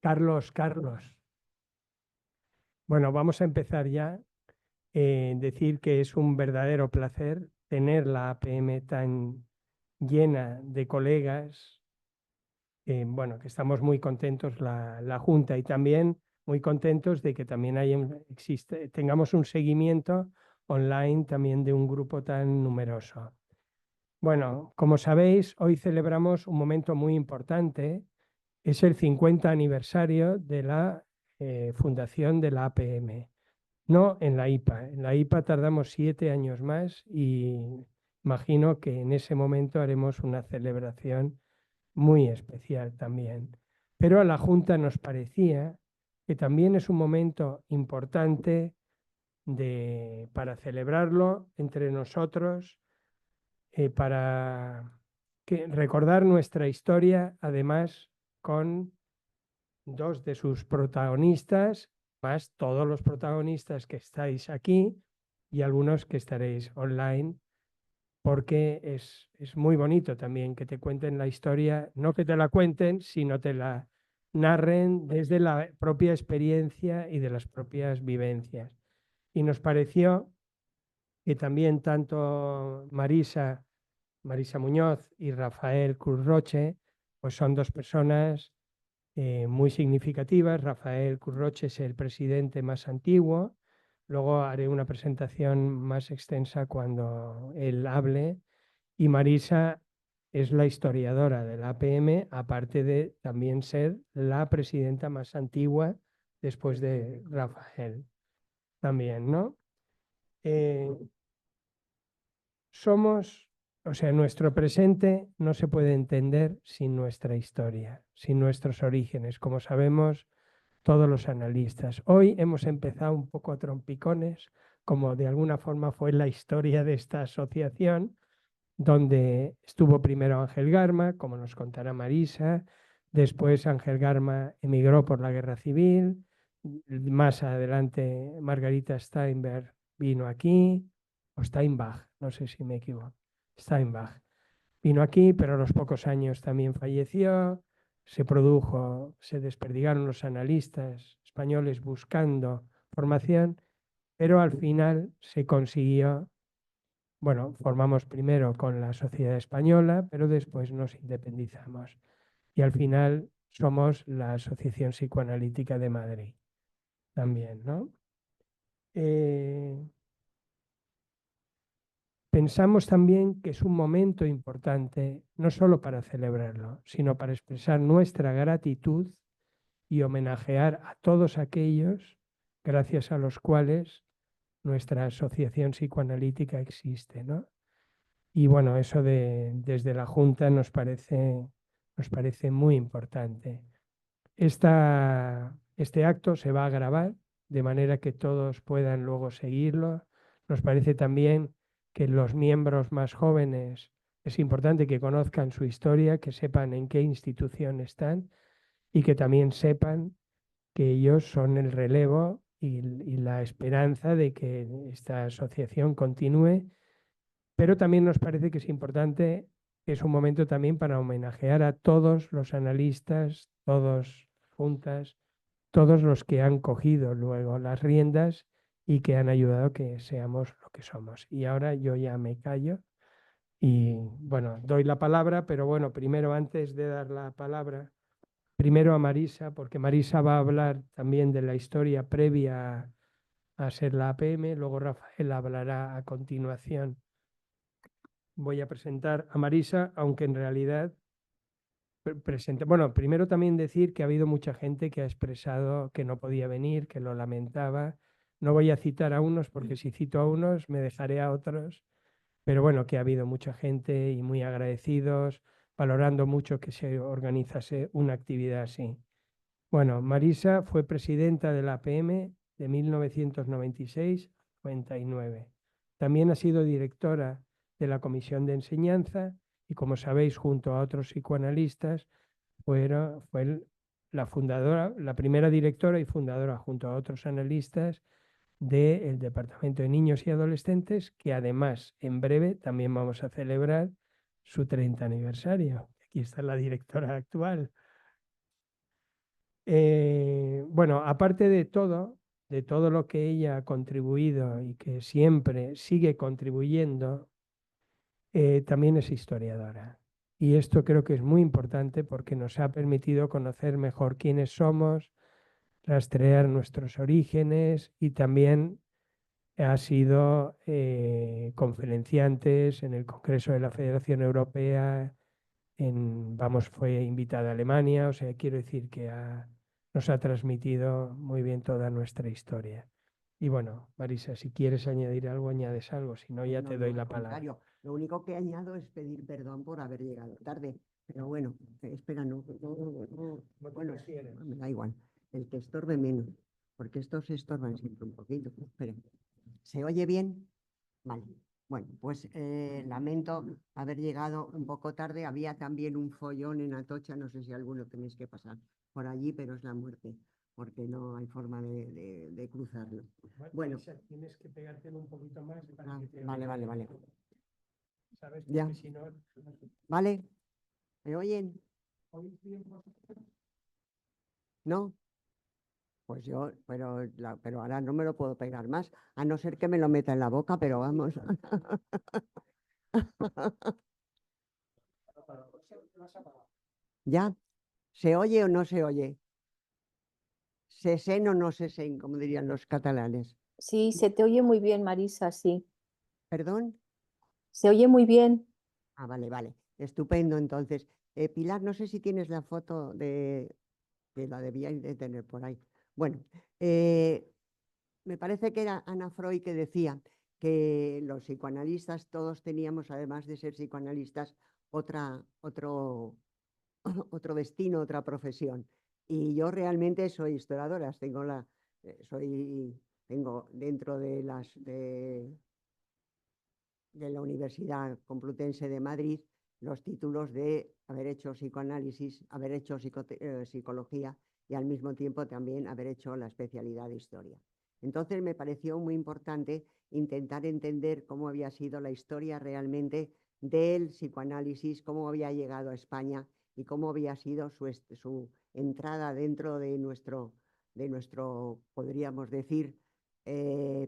Carlos. Bueno, vamos a empezar ya. Decir que es un verdadero placer tener la APM tan llena de colegas. Bueno, que estamos muy contentos la Junta y también muy contentos de que también tengamos un seguimiento online también de un grupo tan numeroso. Bueno, como sabéis, hoy celebramos un momento muy importante. Es el 50 aniversario de la fundación de la APM. No en la IPA. En la IPA tardamos 7 años más y imagino que en ese momento haremos una celebración muy especial también. Pero a la Junta nos parecía que también es un momento importante para celebrarlo entre nosotros, para recordar nuestra historia, además con dos de sus protagonistas, más todos los protagonistas que estáis aquí y algunos que estaréis online, porque es muy bonito también que te cuenten la historia, no que te la cuenten, sino te la narren desde la propia experiencia y de las propias vivencias. Y nos pareció que también tanto Marisa Muñoz y Rafael Cruz Roche, pues son dos personas muy significativas. Rafael Curroche es el presidente más antiguo. Luego haré una presentación más extensa cuando él hable. Y Marisa es la historiadora de la APM, aparte de también ser la presidenta más antigua después de Rafael. También, ¿no? Eh, nuestro presente no se puede entender sin nuestra historia, sin nuestros orígenes. Como sabemos, todos los analistas. Hoy hemos empezado un poco a trompicones, como de alguna forma fue la historia de esta asociación, donde estuvo primero Ángel Garma, como nos contará Marisa, después Ángel Garma emigró por la guerra civil, más adelante Margarita Steinberg vino aquí, o Steinbach, no sé si me equivoco, Steinbach. Vino aquí, pero a los pocos años también falleció. Se desperdigaron los analistas españoles buscando formación, pero al final se consiguió, bueno, formamos primero con la Sociedad Española, pero después nos independizamos. Y al final somos la Asociación Psicoanalítica de Madrid también, ¿no? Eh, Pensamos también que es un momento importante, no solo para celebrarlo, sino para expresar nuestra gratitud y homenajear a todos aquellos gracias a los cuales nuestra asociación psicoanalítica existe, ¿no? Y bueno, eso desde la Junta nos parece muy importante. Este acto se va a grabar de manera que todos puedan luego seguirlo. Nos parece también que los miembros más jóvenes es importante que conozcan su historia, que sepan en qué institución están y que también sepan que ellos son el relevo y la esperanza de que esta asociación continúe. Pero también nos parece que es importante, que es un momento también para homenajear a todos los analistas, todos juntas, todos los que han cogido luego las riendas y que han ayudado a que seamos lo que somos. Y ahora yo ya me callo y bueno, doy la palabra, pero bueno, primero antes de dar la palabra, primero a Marisa, porque Marisa va a hablar también de la historia previa a ser la APM, luego Rafael hablará a continuación. Voy a presentar a Marisa, aunque en realidad bueno, primero también decir que ha habido mucha gente que ha expresado que no podía venir, que lo lamentaba. No voy a citar a unos porque si cito a unos me dejaré a otros, pero bueno, que ha habido mucha gente y muy agradecidos, valorando mucho que se organizase una actividad así. Bueno, Marisa fue presidenta de la APM de 1996 a 99. También ha sido directora de la Comisión de Enseñanza y, como sabéis, junto a otros psicoanalistas, fue la fundadora, la primera directora y fundadora, junto a otros analistas, del Departamento de Niños y Adolescentes, que además en breve también vamos a celebrar su 30 aniversario. Aquí está la directora actual. Bueno, aparte de todo lo que ella ha contribuido y que siempre sigue contribuyendo, también es historiadora. Y esto creo que es muy importante porque nos ha permitido conocer mejor quiénes somos, rastrear nuestros orígenes y también ha sido conferenciantes en el Congreso de la Federación Europea, fue invitada a Alemania, o sea, quiero decir que nos ha transmitido muy bien toda nuestra historia. Y bueno, Marisa, si quieres añadir algo, añades algo, si no, ya No, te no, doy al la palabra. contrario. Lo único que añado es pedir perdón por haber llegado tarde. Pero bueno, espera, bueno, me da igual. El que estorbe menos, porque estos estorban siempre un poquito. Espera. ¿Se oye bien? Vale. Bueno, pues lamento haber llegado un poco tarde. Había también un follón en Atocha, no sé si alguno tenéis que pasar por allí, pero es la muerte, porque no hay forma de cruzarlo. Bueno, tienes que pegártelo un poquito más vale, vale, vale. ¿Sabes? Ya, Si no, vale. ¿Me oyen? ¿No? Pues yo, pero ahora no me lo puedo pegar más, a no ser que me lo meta en la boca, pero vamos. ¿Ya? ¿Se oye o no se oye? ¿Se sen o no se sen, como dirían los catalanes? Sí, se te oye muy bien, Marisa, sí. ¿Perdón? Se oye muy bien. Ah, vale, vale. Estupendo, entonces. Pilar, no sé si tienes la foto que la debíais de tener por ahí. Bueno, me parece que era Ana Freud que decía que los psicoanalistas todos teníamos, además de ser psicoanalistas, otro otro destino, otra profesión. Y yo realmente soy historiadora, tengo dentro de la Universidad Complutense de Madrid los títulos de haber hecho psicoanálisis, haber hecho psicología y al mismo tiempo también haber hecho la especialidad de historia. Entonces me pareció muy importante intentar entender cómo había sido la historia realmente del psicoanálisis, cómo había llegado a España y cómo había sido su entrada dentro de nuestro podríamos decir,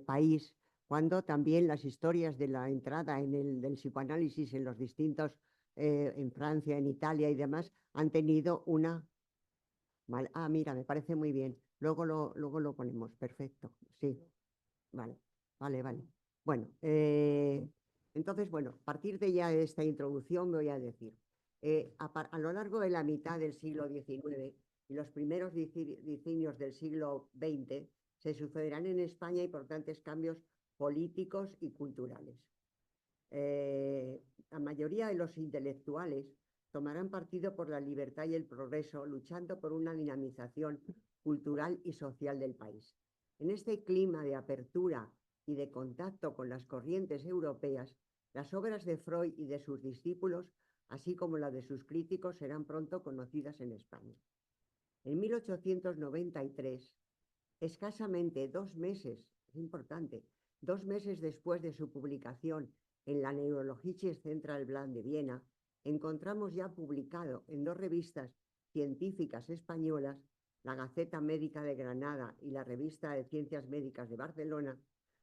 país, cuando también las historias de la entrada del psicoanálisis en los distintos, en Francia, en Italia y demás, han tenido una... Ah, mira, me parece muy bien. Luego lo ponemos, perfecto. Sí, vale, vale, vale. Bueno, entonces, bueno, a partir de ya esta introducción me voy a decir, a lo largo de la mitad del siglo XIX y los primeros decenios del siglo XX, se sucederán en España importantes cambios políticos y culturales. La mayoría de los intelectuales tomarán partido por la libertad y el progreso, luchando por una dinamización cultural y social del país. En este clima de apertura y de contacto con las corrientes europeas, las obras de Freud y de sus discípulos, así como las de sus críticos, serán pronto conocidas en España. En 1893, escasamente 2 meses, es importante, 2 meses después de su publicación en la Neurologische Zentralblatt de Viena, encontramos ya publicado en 2 revistas científicas españolas, la Gaceta Médica de Granada y la Revista de Ciencias Médicas de Barcelona,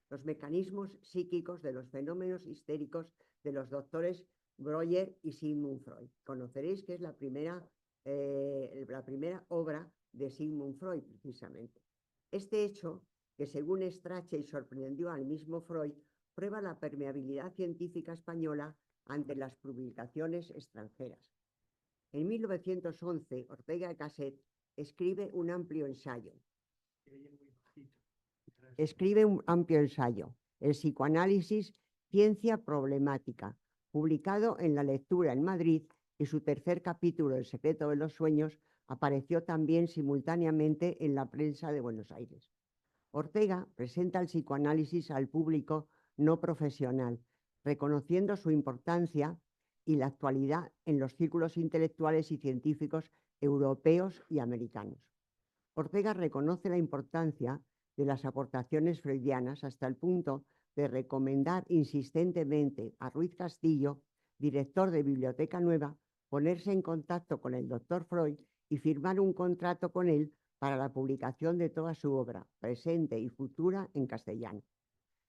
los mecanismos psíquicos de los fenómenos histéricos de los doctores Breuer y Sigmund Freud. Conoceréis que es la primera obra de Sigmund Freud, precisamente. Este hecho, que según Strachey sorprendió al mismo Freud, prueba la permeabilidad científica española ante las publicaciones extranjeras. En 1911, Ortega y Gasset escribe un amplio ensayo, El psicoanálisis, ciencia problemática, publicado en La Lectura en Madrid, y su tercer capítulo, El secreto de los sueños, apareció también simultáneamente en la prensa de Buenos Aires. Ortega presenta el psicoanálisis al público no profesional, reconociendo su importancia y la actualidad en los círculos intelectuales y científicos europeos y americanos. Ortega reconoce la importancia de las aportaciones freudianas hasta el punto de recomendar insistentemente a Ruiz Castillo, director de Biblioteca Nueva, ponerse en contacto con el doctor Freud y firmar un contrato con él para la publicación de toda su obra, presente y futura, en castellano.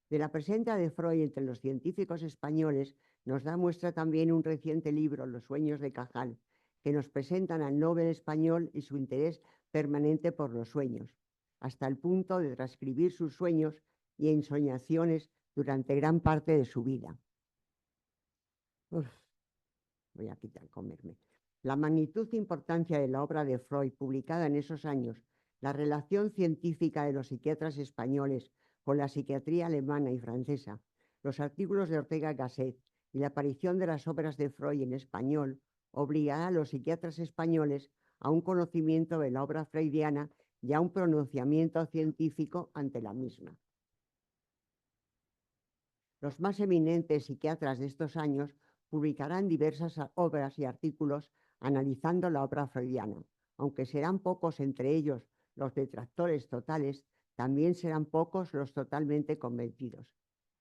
De la presencia de Freud entre los científicos españoles nos da muestra también un reciente libro, Los sueños de Cajal, que nos presentan al Nobel español y su interés permanente por los sueños, hasta el punto de transcribir sus sueños y ensoñaciones durante gran parte de su vida. Uf, voy a comerme. La magnitud e importancia de la obra de Freud, publicada en esos años, la relación científica de los psiquiatras españoles con la psiquiatría alemana y francesa, los artículos de Ortega y Gasset y la aparición de las obras de Freud en español obligará a los psiquiatras españoles a un conocimiento de la obra freudiana y a un pronunciamiento científico ante la misma. Los más eminentes psiquiatras de estos años publicarán diversas obras y artículos analizando la obra freudiana. Aunque serán pocos entre ellos los detractores totales, también serán pocos los totalmente convencidos.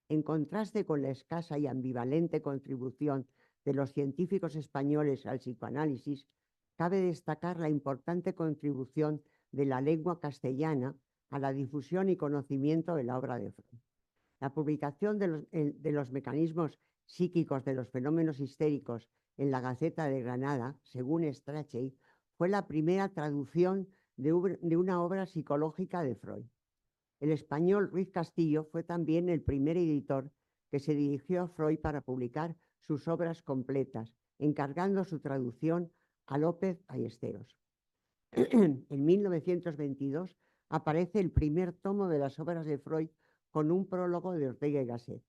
En contraste con la escasa y ambivalente contribución de los científicos españoles al psicoanálisis, cabe destacar la importante contribución de la lengua castellana a la difusión y conocimiento de la obra de Freud. La publicación de los mecanismos psíquicos de los fenómenos histéricos en la Gaceta de Granada, según Strachey, fue la primera traducción de una obra psicológica de Freud. El español Ruiz Castillo fue también el primer editor que se dirigió a Freud para publicar sus obras completas, encargando su traducción a López Ballesteros. En 1922 aparece el primer tomo de las obras de Freud con un prólogo de Ortega y Gasset.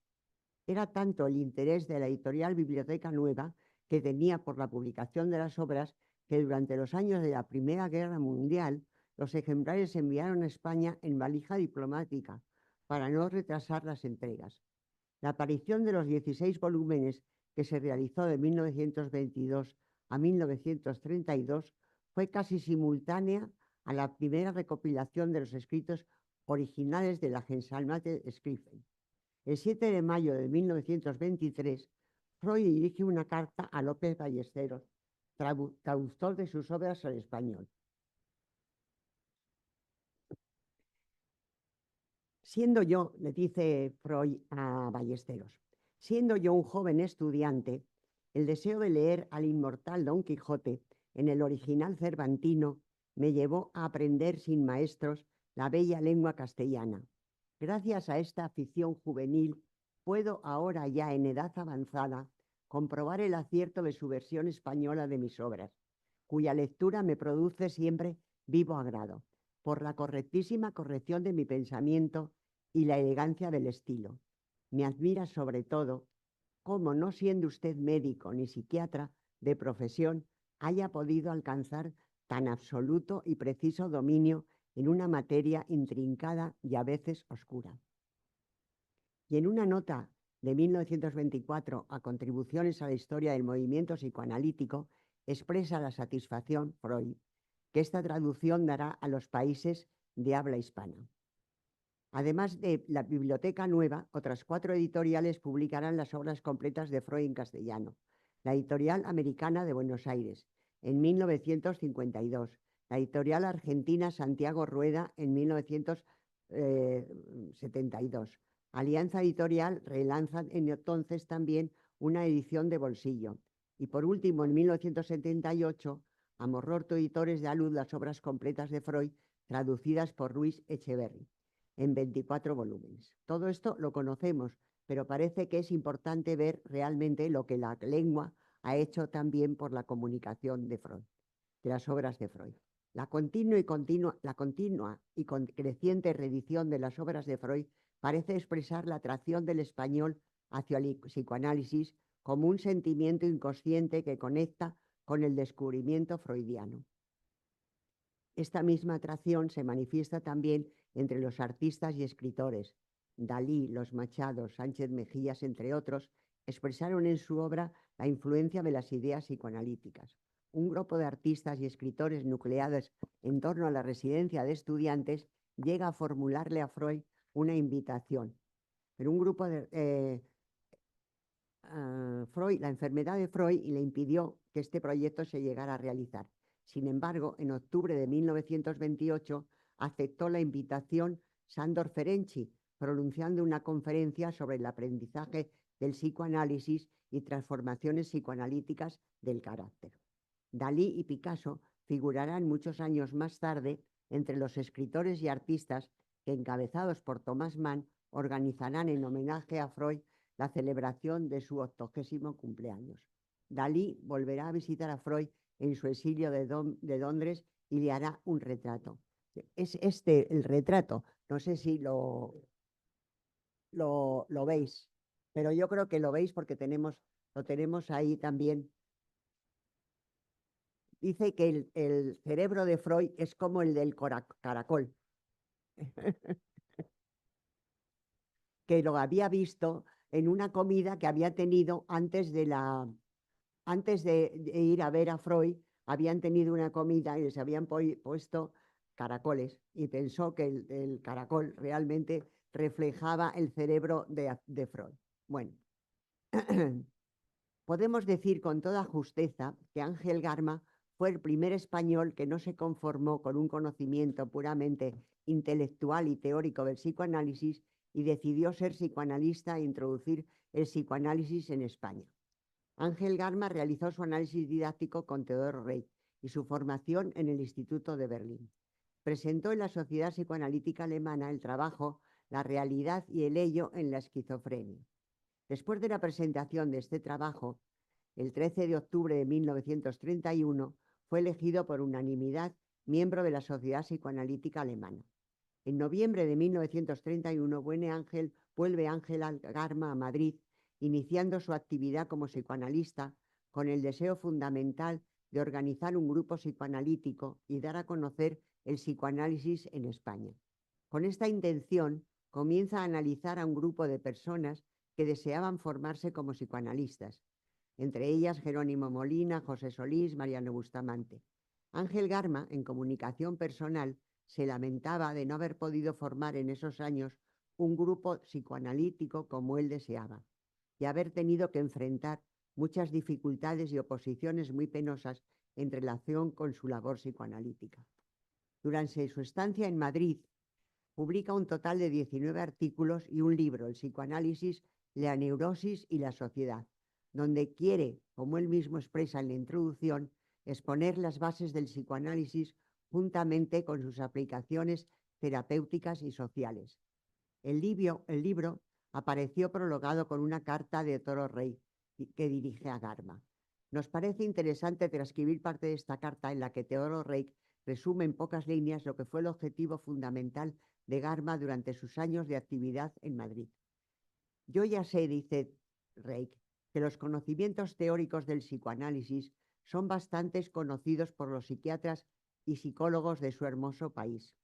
Era tanto el interés de la editorial Biblioteca Nueva que tenía por la publicación de las obras que durante los años de la Primera Guerra Mundial los ejemplares se enviaron a España en valija diplomática para no retrasar las entregas. La aparición de los 16 volúmenes que se realizó de 1922 a 1932 fue casi simultánea a la primera recopilación de los escritos originales de la Gesammelte Schriften. El 7 de mayo de 1923, Freud dirige una carta a López Ballesteros, traductor de sus obras al español. Siendo yo, le dice Freud a Ballesteros, siendo yo un joven estudiante, el deseo de leer al inmortal Don Quijote en el original cervantino me llevó a aprender sin maestros la bella lengua castellana. Gracias a esta afición juvenil, puedo ahora ya en edad avanzada comprobar el acierto de su versión española de mis obras, cuya lectura me produce siempre vivo agrado, por la correctísima corrección de mi pensamiento y la elegancia del estilo. Me admira sobre todo cómo, no siendo usted médico ni psiquiatra de profesión, haya podido alcanzar tan absoluto y preciso dominio en una materia intrincada y a veces oscura. Y en una nota de 1924 a Contribuciones a la historia del movimiento psicoanalítico, expresa la satisfacción, Freud, que esta traducción dará a los países de habla hispana. Además de la Biblioteca Nueva, otras 4 editoriales publicarán las obras completas de Freud en castellano. La Editorial Americana de Buenos Aires, en 1952, la editorial argentina Santiago Rueda en 1972. Alianza Editorial relanza entonces también una edición de bolsillo. Y por último, en 1978, Amororto Editores da a luz las obras completas de Freud, traducidas por Ruiz Echeverri, en 24 volúmenes. Todo esto lo conocemos, pero parece que es importante ver realmente lo que la lengua ha hecho también por la comunicación de Freud, de las obras de Freud. La continua y creciente reedición de las obras de Freud parece expresar la atracción del español hacia el psicoanálisis como un sentimiento inconsciente que conecta con el descubrimiento freudiano. Esta misma atracción se manifiesta también entre los artistas y escritores. Dalí, Los Machados, Sánchez Mejías, entre otros, expresaron en su obra la influencia de las ideas psicoanalíticas. Un grupo de artistas y escritores nucleados en torno a la residencia de estudiantes llega a formularle a Freud una invitación. Pero un grupo de Freud, la enfermedad de Freud le impidió que este proyecto se llegara a realizar. Sin embargo, en octubre de 1928 aceptó la invitación Sándor Ferenczi, pronunciando una conferencia sobre el aprendizaje del psicoanálisis y transformaciones psicoanalíticas del carácter. Dalí y Picasso figurarán muchos años más tarde entre los escritores y artistas que, encabezados por Thomas Mann, organizarán en homenaje a Freud la celebración de su 80º cumpleaños. Dalí volverá a visitar a Freud en su exilio de Londres y le hará un retrato. Es este el retrato, no sé si lo veis, pero yo creo que lo veis porque lo tenemos ahí también. Dice que el cerebro de Freud es como el del caracol, que lo había visto en una comida que había tenido antes de ir a ver a Freud. Habían tenido una comida y les habían puesto caracoles y pensó que el caracol realmente reflejaba el cerebro de Freud. Bueno, podemos decir con toda justeza que Ángel Garma fue el primer español que no se conformó con un conocimiento puramente intelectual y teórico del psicoanálisis y decidió ser psicoanalista e introducir el psicoanálisis en España. Ángel Garma realizó su análisis didáctico con Teodoro Reik y su formación en el Instituto de Berlín. Presentó en la Sociedad Psicoanalítica Alemana el trabajo La realidad y el ello en la esquizofrenia. Después de la presentación de este trabajo, el 13 de octubre de 1931, fue elegido por unanimidad miembro de la Sociedad Psicoanalítica Alemana. En noviembre de 1931 vuelve Ángel Garma a Madrid, iniciando su actividad como psicoanalista con el deseo fundamental de organizar un grupo psicoanalítico y dar a conocer el psicoanálisis en España. Con esta intención, comienza a analizar a un grupo de personas que deseaban formarse como psicoanalistas, entre ellas Jerónimo Molina, José Solís, Mariano Bustamante. Ángel Garma, en comunicación personal, se lamentaba de no haber podido formar en esos años un grupo psicoanalítico como él deseaba, y haber tenido que enfrentar muchas dificultades y oposiciones muy penosas en relación con su labor psicoanalítica. Durante su estancia en Madrid, publica un total de 19 artículos y un libro, El psicoanálisis, la neurosis y la sociedad, donde quiere, como él mismo expresa en la introducción, exponer las bases del psicoanálisis juntamente con sus aplicaciones terapéuticas y sociales. El libro apareció prologado con una carta de Toro Rey que dirige a Garma. Nos parece interesante transcribir parte de esta carta en la que Teodoro Reik resume en pocas líneas lo que fue el objetivo fundamental de Garma durante sus años de actividad en Madrid. Yo ya sé, dice Reik, que los conocimientos teóricos del psicoanálisis son bastante conocidos por los psiquiatras y psicólogos de su hermoso país,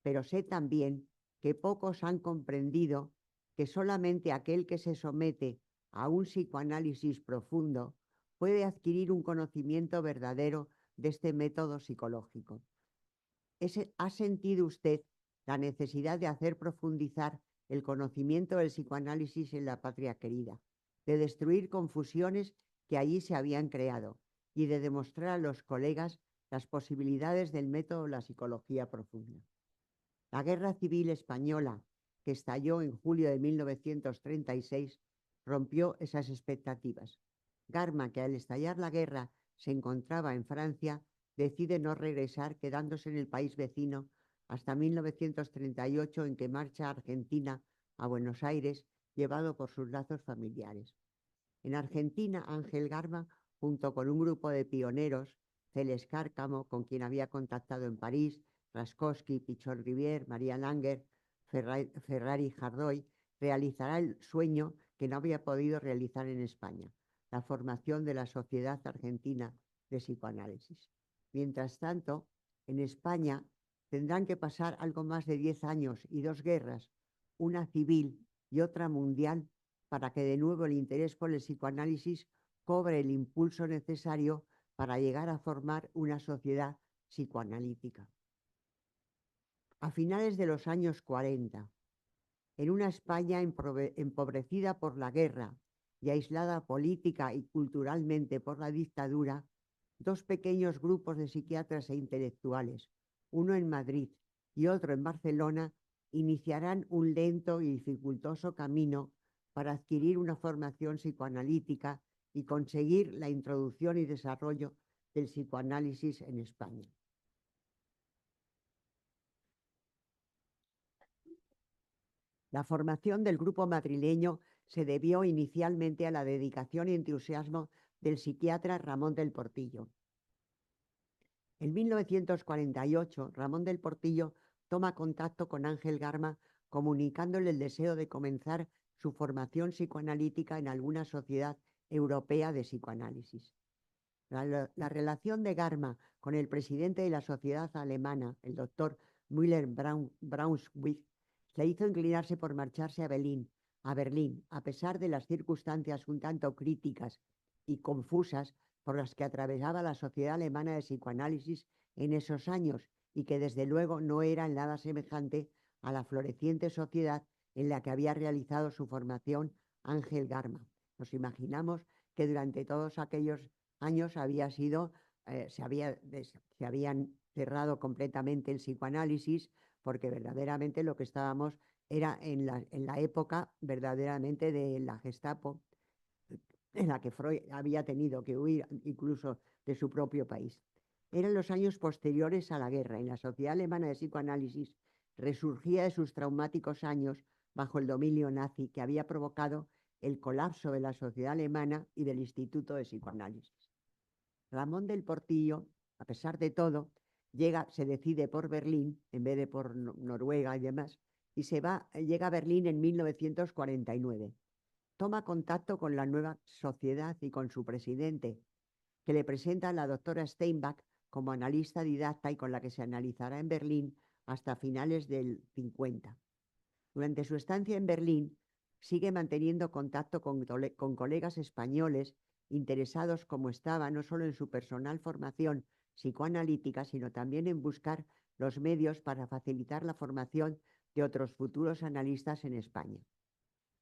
pero sé también que pocos han comprendido que solamente aquel que se somete a un psicoanálisis profundo puede adquirir un conocimiento verdadero de este método psicológico. ¿Ha sentido usted la necesidad de hacer profundizar el conocimiento del psicoanálisis en la patria querida, de destruir confusiones que allí se habían creado y de demostrar a los colegas las posibilidades del método de la psicología profunda? La Guerra Civil Española, que estalló en julio de 1936, rompió esas expectativas. Garma, que al estallar la guerra se encontraba en Francia, decide no regresar, quedándose en el país vecino hasta 1938, en que marcha a Argentina, a Buenos Aires, llevado por sus lazos familiares. En Argentina, Ángel Garma, junto con un grupo de pioneros, Celes Cárcamo, con quien había contactado en París, Raskowski, Pichot Rivière, María Langer, Ferrari Jardoy, realizará el sueño que no había podido realizar en España, la formación de la Sociedad Argentina de Psicoanálisis. Mientras tanto, en España tendrán que pasar algo más de 10 años y 2 guerras, una civil y otra mundial, para que de nuevo el interés por el psicoanálisis cobre el impulso necesario para llegar a formar una sociedad psicoanalítica. A finales de los años 40, en una España empobrecida por la guerra y aislada política y culturalmente por la dictadura, Dos pequeños grupos de psiquiatras e intelectuales, uno en Madrid y otro en Barcelona, iniciarán un lento y dificultoso camino para adquirir una formación psicoanalítica y conseguir la introducción y desarrollo del psicoanálisis en España. La formación del grupo madrileño se debió inicialmente a la dedicación y entusiasmo del psiquiatra Ramón del Portillo. En 1948, Ramón del Portillo toma contacto con Ángel Garma, comunicándole el deseo de comenzar su formación psicoanalítica en alguna sociedad europea de psicoanálisis. La relación de Garma con el presidente de la sociedad alemana, el doctor Müller-Braunschweig, le hizo inclinarse por marcharse a Berlín, a pesar de las circunstancias un tanto críticas y confusas por las que atravesaba la sociedad alemana de psicoanálisis en esos años y que desde luego no era en nada semejante a la floreciente sociedad en la que había realizado su formación Ángel Garma. Nos imaginamos que durante todos aquellos años se habían cerrado completamente el psicoanálisis, porque verdaderamente lo que estábamos era en la época verdaderamente de la Gestapo, en la que Freud había tenido que huir incluso de su propio país. Eran los años posteriores a la guerra. En la Sociedad Alemana de Psicoanálisis resurgía de sus traumáticos años bajo el dominio nazi que había provocado el colapso de la sociedad alemana y del Instituto de Psicoanálisis. Ramón del Portillo, a pesar de todo, se decide por Berlín en vez de por Noruega y demás, y llega a Berlín en 1949. Toma contacto con la nueva sociedad y con su presidente, que le presenta a la doctora Steinbach como analista didacta y con la que se analizará en Berlín hasta finales del 50. Durante su estancia en Berlín, sigue manteniendo contacto con colegas españoles interesados como estaba no solo en su personal formación psicoanalítica, sino también en buscar los medios para facilitar la formación de otros futuros analistas en España.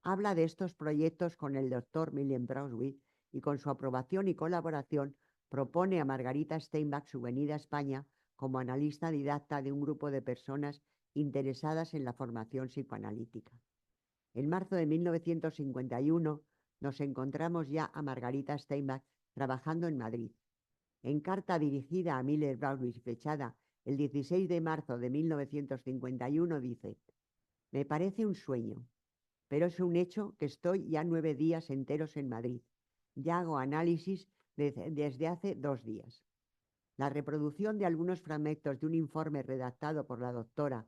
Habla de estos proyectos con el doctor Müller-Braunschweig y con su aprobación y colaboración propone a Margarita Steinbach su venida a España como analista didacta de un grupo de personas interesadas en la formación psicoanalítica. En marzo de 1951 nos encontramos ya a Margarita Steinbach trabajando en Madrid. En carta dirigida a Müller-Braunschweig fechada el 16 de marzo de 1951 dice: «Me parece un sueño, pero es un hecho que estoy ya 9 días enteros en Madrid. Ya hago análisis desde hace 2 días». La reproducción de algunos fragmentos de un informe redactado por la doctora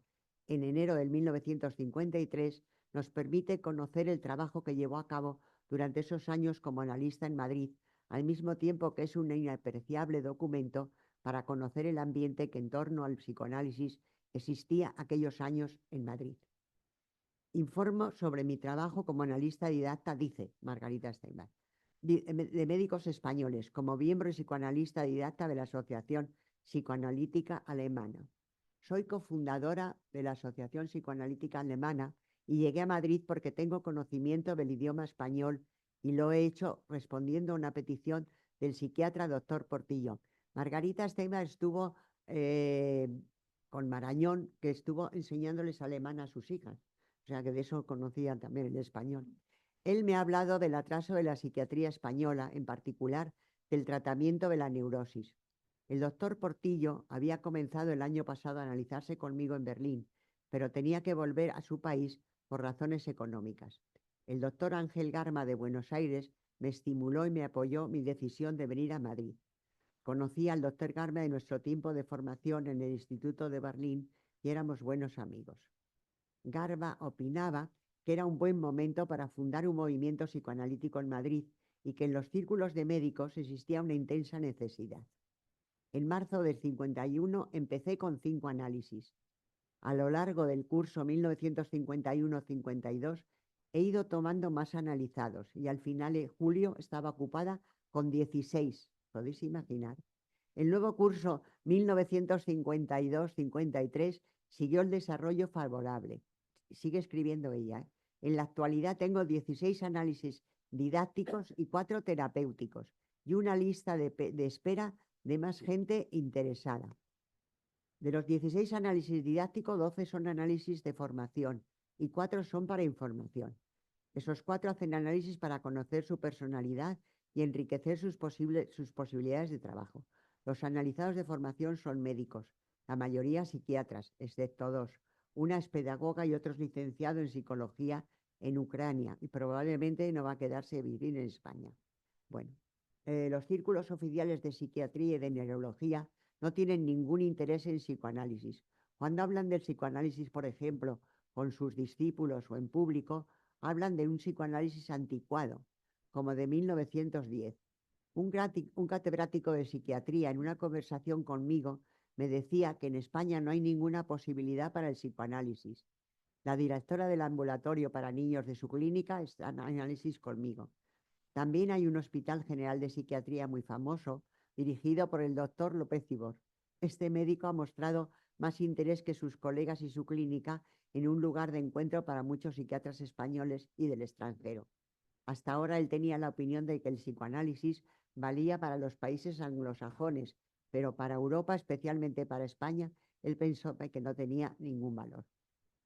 en enero de 1953 nos permite conocer el trabajo que llevó a cabo durante esos años como analista en Madrid, al mismo tiempo que es un inapreciable documento para conocer el ambiente que en torno al psicoanálisis existía aquellos años en Madrid. Informo sobre mi trabajo como analista didacta, dice Margarita Steinbach, de médicos españoles, como miembro y psicoanalista didacta de la Asociación Psicoanalítica Alemana. Soy cofundadora de la Asociación Psicoanalítica Alemana y llegué a Madrid porque tengo conocimiento del idioma español y lo he hecho respondiendo a una petición del psiquiatra doctor Portillo. Margarita Steinbach estuvo con Marañón, que estuvo enseñándoles alemán a sus hijas. O sea que de eso conocían también el español. Él me ha hablado del atraso de la psiquiatría española, en particular del tratamiento de la neurosis. El doctor Portillo había comenzado el año pasado a analizarse conmigo en Berlín, pero tenía que volver a su país por razones económicas. El doctor Ángel Garma de Buenos Aires me estimuló y me apoyó mi decisión de venir a Madrid. Conocí al doctor Garma de nuestro tiempo de formación en el Instituto de Berlín y éramos buenos amigos. Garma opinaba que era un buen momento para fundar un movimiento psicoanalítico en Madrid y que en los círculos de médicos existía una intensa necesidad. En marzo del 51 empecé con 5 análisis. A lo largo del curso 1951-52 he ido tomando más analizados y al final de julio estaba ocupada con 16, podéis imaginar. El nuevo curso 1952-53 siguió el desarrollo favorable. Sigue escribiendo ella. En la actualidad tengo 16 análisis didácticos y 4 terapéuticos y una lista de espera de más gente interesada. De los 16 análisis didácticos, 12 son análisis de formación y 4 son para información. Esos 4 hacen análisis para conocer su personalidad y enriquecer sus posibilidades de trabajo. Los analizados de formación son médicos, la mayoría psiquiatras, excepto 2. Una es pedagoga y otro es licenciado en psicología en Ucrania y probablemente no va a quedarse vivir en España. Bueno, los círculos oficiales de psiquiatría y de neurología no tienen ningún interés en psicoanálisis. Cuando hablan del psicoanálisis, por ejemplo, con sus discípulos o en público, hablan de un psicoanálisis anticuado, como de 1910. Un catedrático de psiquiatría en una conversación conmigo me decía que en España no hay ninguna posibilidad para el psicoanálisis. La directora del ambulatorio para niños de su clínica está en análisis conmigo. También hay un hospital general de psiquiatría muy famoso, dirigido por el doctor López Cibor. Este médico ha mostrado más interés que sus colegas y su clínica en un lugar de encuentro para muchos psiquiatras españoles y del extranjero. Hasta ahora él tenía la opinión de que el psicoanálisis valía para los países anglosajones, pero para Europa, especialmente para España, él pensó que no tenía ningún valor.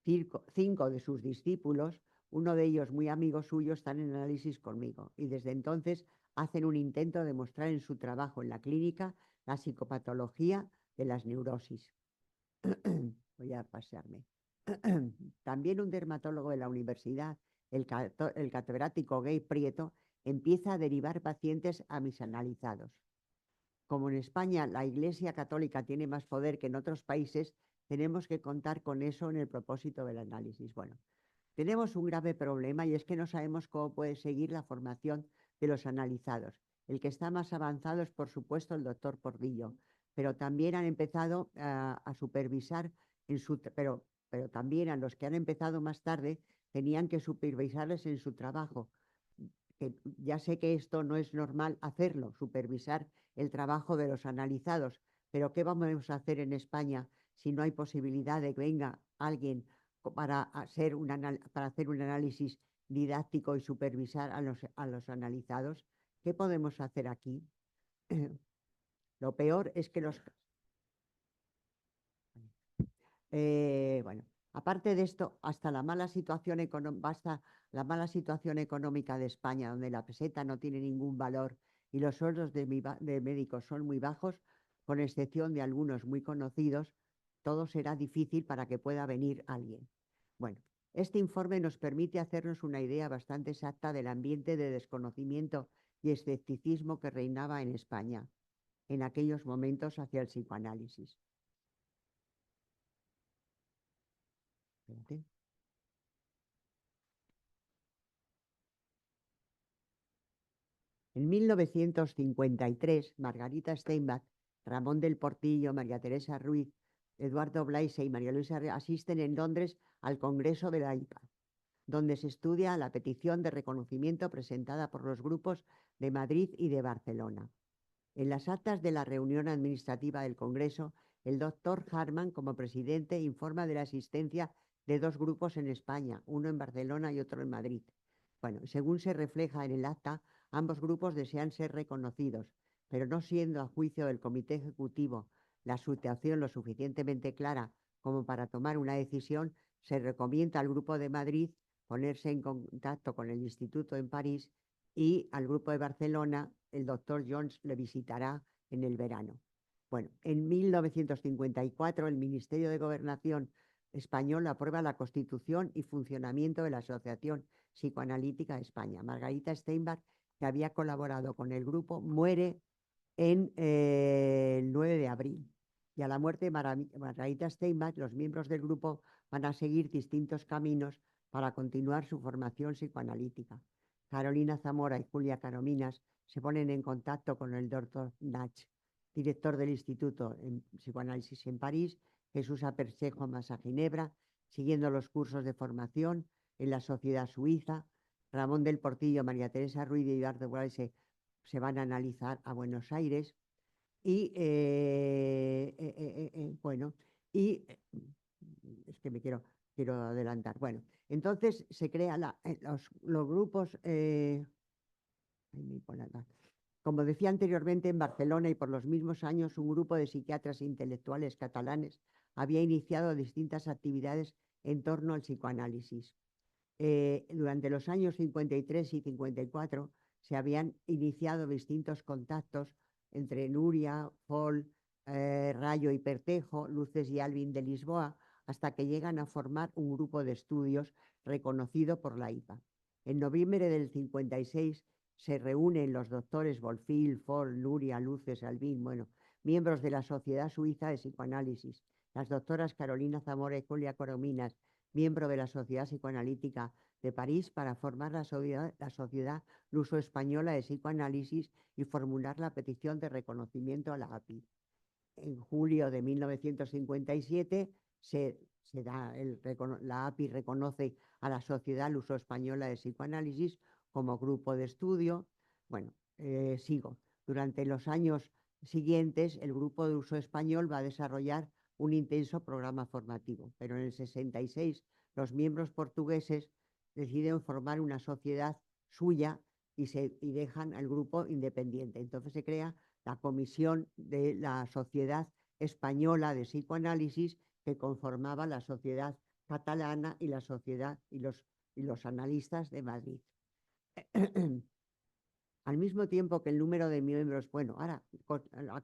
5 de sus discípulos, uno de ellos muy amigo suyo, están en análisis conmigo y desde entonces hacen un intento de mostrar en su trabajo en la clínica la psicopatología de las neurosis. Voy a pasarme. También un dermatólogo de la universidad, el catedrático Gay Prieto, empieza a derivar pacientes a mis analizados. Como en España la Iglesia Católica tiene más poder que en otros países, tenemos que contar con eso en el propósito del análisis. Bueno, tenemos un grave problema y es que no sabemos cómo puede seguir la formación de los analizados. El que está más avanzado es, por supuesto, el doctor Pordillo, pero también han empezado a supervisar, pero también a los que han empezado más tarde tenían que supervisarles en su trabajo. Que ya sé que esto no es normal hacerlo, supervisar el trabajo de los analizados, pero ¿qué vamos a hacer en España si no hay posibilidad de que venga alguien para hacer un análisis didáctico y supervisar a los analizados? ¿Qué podemos hacer aquí? Lo peor es que bueno, aparte de esto, hasta la mala situación económica de España, donde la peseta no tiene ningún valor y los sueldos de médicos son muy bajos, con excepción de algunos muy conocidos, todo será difícil para que pueda venir alguien. Bueno, este informe nos permite hacernos una idea bastante exacta del ambiente de desconocimiento y escepticismo que reinaba en España en aquellos momentos hacia el psicoanálisis. Espérate. En 1953, Margarita Steinbach, Ramón del Portillo, María Teresa Ruiz, Eduardo Blaise y María Luisa asisten en Londres al Congreso de la IPA, donde se estudia la petición de reconocimiento presentada por los grupos de Madrid y de Barcelona. En las actas de la reunión administrativa del Congreso, el doctor Harman, como presidente, informa de la existencia de 2 grupos en España, uno en Barcelona y otro en Madrid. Bueno, según se refleja en el acta, ambos grupos desean ser reconocidos, pero no siendo a juicio del Comité Ejecutivo la situación lo suficientemente clara como para tomar una decisión, se recomienda al Grupo de Madrid ponerse en contacto con el Instituto en París y al Grupo de Barcelona el doctor Jones le visitará en el verano. Bueno, en 1954 el Ministerio de Gobernación español aprueba la constitución y funcionamiento de la Asociación Psicoanalítica de España. Margarita Steinbach, que había colaborado con el grupo, muere el 9 de abril. Y a la muerte de Margarita Steinbach, los miembros del grupo van a seguir distintos caminos para continuar su formación psicoanalítica. Carolina Zamora y Julia Carominas se ponen en contacto con el doctor Nach, director del Instituto en Psicoanálisis en París, Jesús Apercejo más a Ginebra, siguiendo los cursos de formación en la Sociedad Suiza. Ramón del Portillo, María Teresa Ruiz y Eduardo Blaise se van a analizar a Buenos Aires y bueno, y es que me quiero adelantar. Bueno, entonces se crean los grupos. Como decía anteriormente, en Barcelona y por los mismos años, un grupo de psiquiatras e intelectuales catalanes había iniciado distintas actividades en torno al psicoanálisis. Durante los años 53 y 54 se habían iniciado distintos contactos entre Nuria, Fol, Rayo y Pertejo, Luces y Alvin de Lisboa, hasta que llegan a formar un grupo de estudios reconocido por la IPA. En noviembre del 56 se reúnen los doctores Bolfil, Fol, Nuria, Luces, Alvin, miembros de la Sociedad Suiza de Psicoanálisis, las doctoras Carolina Zamora y Julia Corominas, miembro de la Sociedad Psicoanalítica de París, para formar la Sociedad Luso-Española de Psicoanálisis y formular la petición de reconocimiento a la API. En julio de 1957 la API reconoce a la Sociedad Luso-Española de Psicoanálisis como grupo de estudio. Sigo. Durante los años siguientes, el grupo de uso español va a desarrollar un intenso programa formativo, pero en el 66 los miembros portugueses deciden formar una sociedad suya y dejan al grupo independiente. Entonces se crea la Comisión de la Sociedad Española de Psicoanálisis, que conformaba la sociedad catalana y la sociedad y los analistas de Madrid. Al mismo tiempo que el número de miembros, la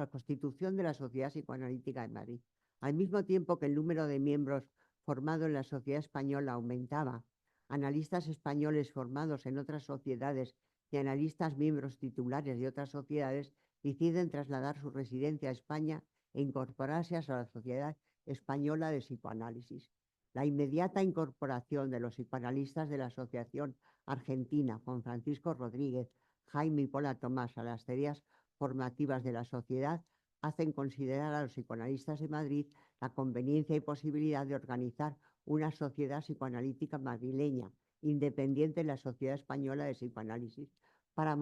constitución de la Sociedad Psicoanalítica de Madrid, al mismo tiempo que el número de miembros formado en la sociedad española aumentaba, analistas españoles formados en otras sociedades y analistas miembros titulares de otras sociedades deciden trasladar su residencia a España e incorporarse a la Sociedad Española de Psicoanálisis. La inmediata incorporación de los psicoanalistas de la Asociación Argentina, Juan Francisco Rodríguez, Jaime y Pola Tomás, a las tareas formativas de la sociedad, hacen considerar a los psicoanalistas de Madrid la conveniencia y posibilidad de organizar una sociedad psicoanalítica madrileña, independiente de la Sociedad Española de Psicoanálisis, para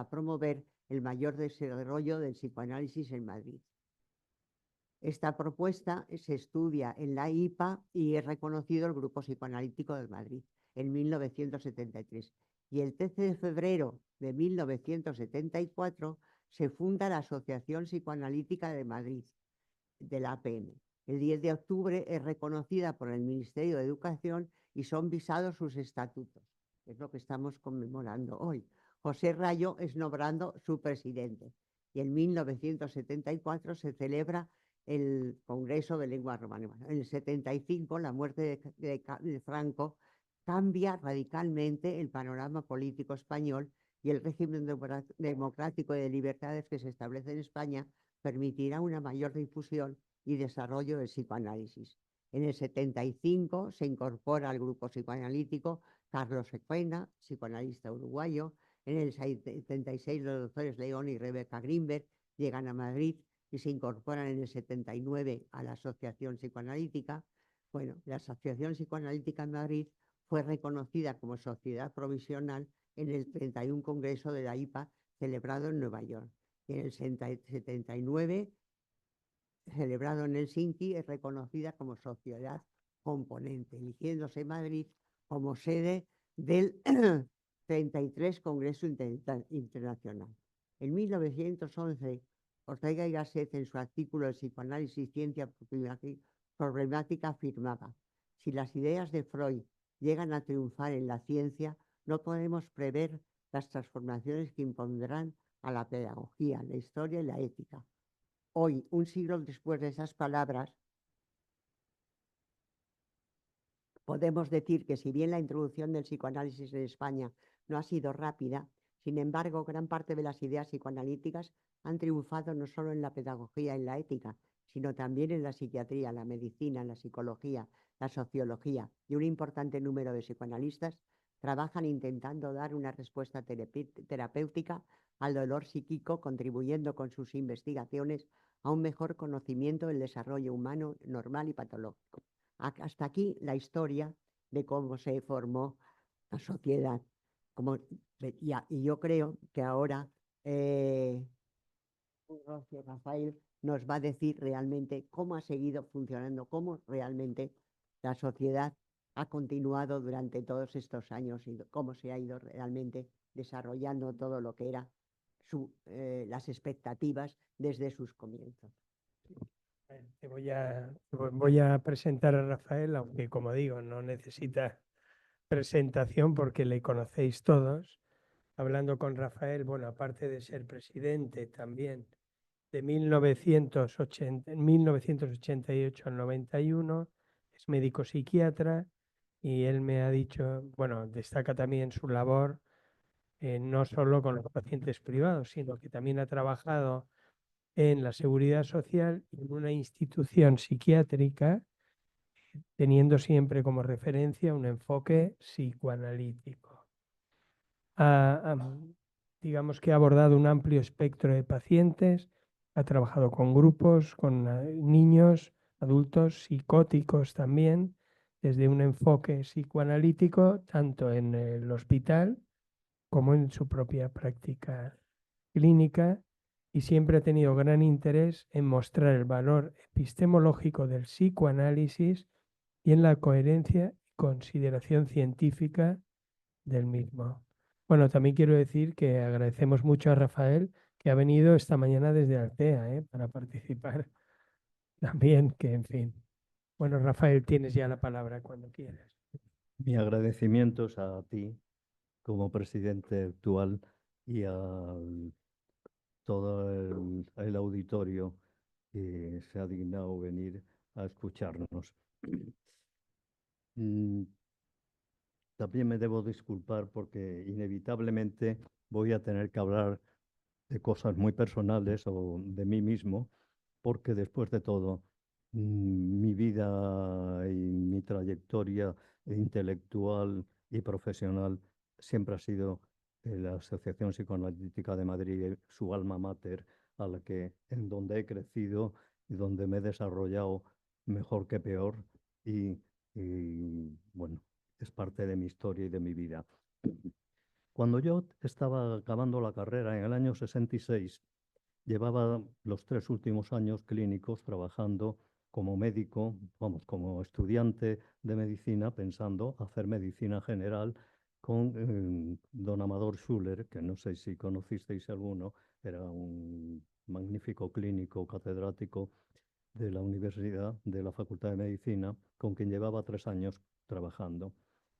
promover el mayor desarrollo del psicoanálisis en Madrid. Esta propuesta se estudia en la IPA y es reconocido el Grupo Psicoanalítico de Madrid en 1973. Y el 13 de febrero de 1974 se funda la Asociación Psicoanalítica de Madrid, de la APM. El 10 de octubre es reconocida por el Ministerio de Educación y son visados sus estatutos. Es lo que estamos conmemorando hoy. José Rayo es nombrado su presidente. Y en 1974 se celebra el Congreso de Lengua Romana. En el 75, la muerte de Franco cambia radicalmente el panorama político español, y el régimen democrático y de libertades que se establece en España permitirá una mayor difusión y desarrollo del psicoanálisis. En el 75 se incorpora al grupo psicoanalítico Carlos Sequena, psicoanalista uruguayo. En el 76 los doctores León y Rebeca Greenberg llegan a Madrid y se incorporan en el 79 a la Asociación Psicoanalítica. La Asociación Psicoanalítica en Madrid fue reconocida como sociedad provisional en el 31 Congreso de la IPA celebrado en Nueva York. Y en el 79, celebrado en Helsinki, es reconocida como sociedad componente, eligiéndose Madrid como sede del 33 Congreso Internacional. En 1911, Ortega y Gasset, en su artículo El psicoanálisis, ciencia problemática, afirmaba: si las ideas de Freud llegan a triunfar en la ciencia, no podemos prever las transformaciones que impondrán a la pedagogía, la historia y la ética. Hoy, un siglo después de esas palabras, podemos decir que si bien la introducción del psicoanálisis en España no ha sido rápida, sin embargo, gran parte de las ideas psicoanalíticas han triunfado no solo en la pedagogía y en la ética, sino también en la psiquiatría, la medicina, la psicología, la sociología, y un importante número de psicoanalistas trabajan intentando dar una respuesta terapéutica al dolor psíquico, contribuyendo con sus investigaciones a un mejor conocimiento del desarrollo humano normal y patológico. Hasta aquí la historia de cómo se formó la sociedad. Y yo creo que ahora Rafael nos va a decir realmente cómo ha seguido funcionando, cómo realmente la sociedad ha continuado durante todos estos años y cómo se ha ido realmente desarrollando todo lo que era las expectativas desde sus comienzos. Voy a presentar a Rafael, aunque como digo, no necesita presentación porque le conocéis todos. Hablando con Rafael, bueno, aparte de ser presidente también de 1988 al 91, es médico psiquiatra y él me ha dicho, bueno, destaca también su labor no solo con los pacientes privados, sino que también ha trabajado en la seguridad social y en una institución psiquiátrica, teniendo siempre como referencia un enfoque psicoanalítico. Digamos que ha abordado un amplio espectro de pacientes, ha trabajado con grupos, con niños, adultos, psicóticos también, desde un enfoque psicoanalítico, tanto en el hospital como en su propia práctica clínica, y siempre ha tenido gran interés en mostrar el valor epistemológico del psicoanálisis y en la coherencia y consideración científica del mismo. Bueno, también quiero decir que agradecemos mucho a Rafael, que ha venido esta mañana desde Altea, para participar también, que en fin. Bueno, Rafael, tienes ya la palabra cuando quieras. Mi agradecimiento es a ti como presidente actual y a todo el auditorio que se ha dignado venir a escucharnos. Mm, También me debo disculpar porque inevitablemente voy a tener que hablar de cosas muy personales o de mí mismo, porque después de todo, mi vida y mi trayectoria intelectual y profesional siempre ha sido la Asociación Psicoanalítica de Madrid, su alma mater, en donde he crecido y donde me he desarrollado mejor que peor bueno, es parte de mi historia y de mi vida. Cuando yo estaba acabando la carrera en el año 66, llevaba los 3 últimos años clínicos trabajando como médico, vamos, como estudiante de medicina, pensando hacer medicina general con don Amador Schuller, que no sé si conocisteis alguno, era un magnífico clínico catedrático de la Universidad, de la Facultad de Medicina, con quien llevaba 3 años trabajando.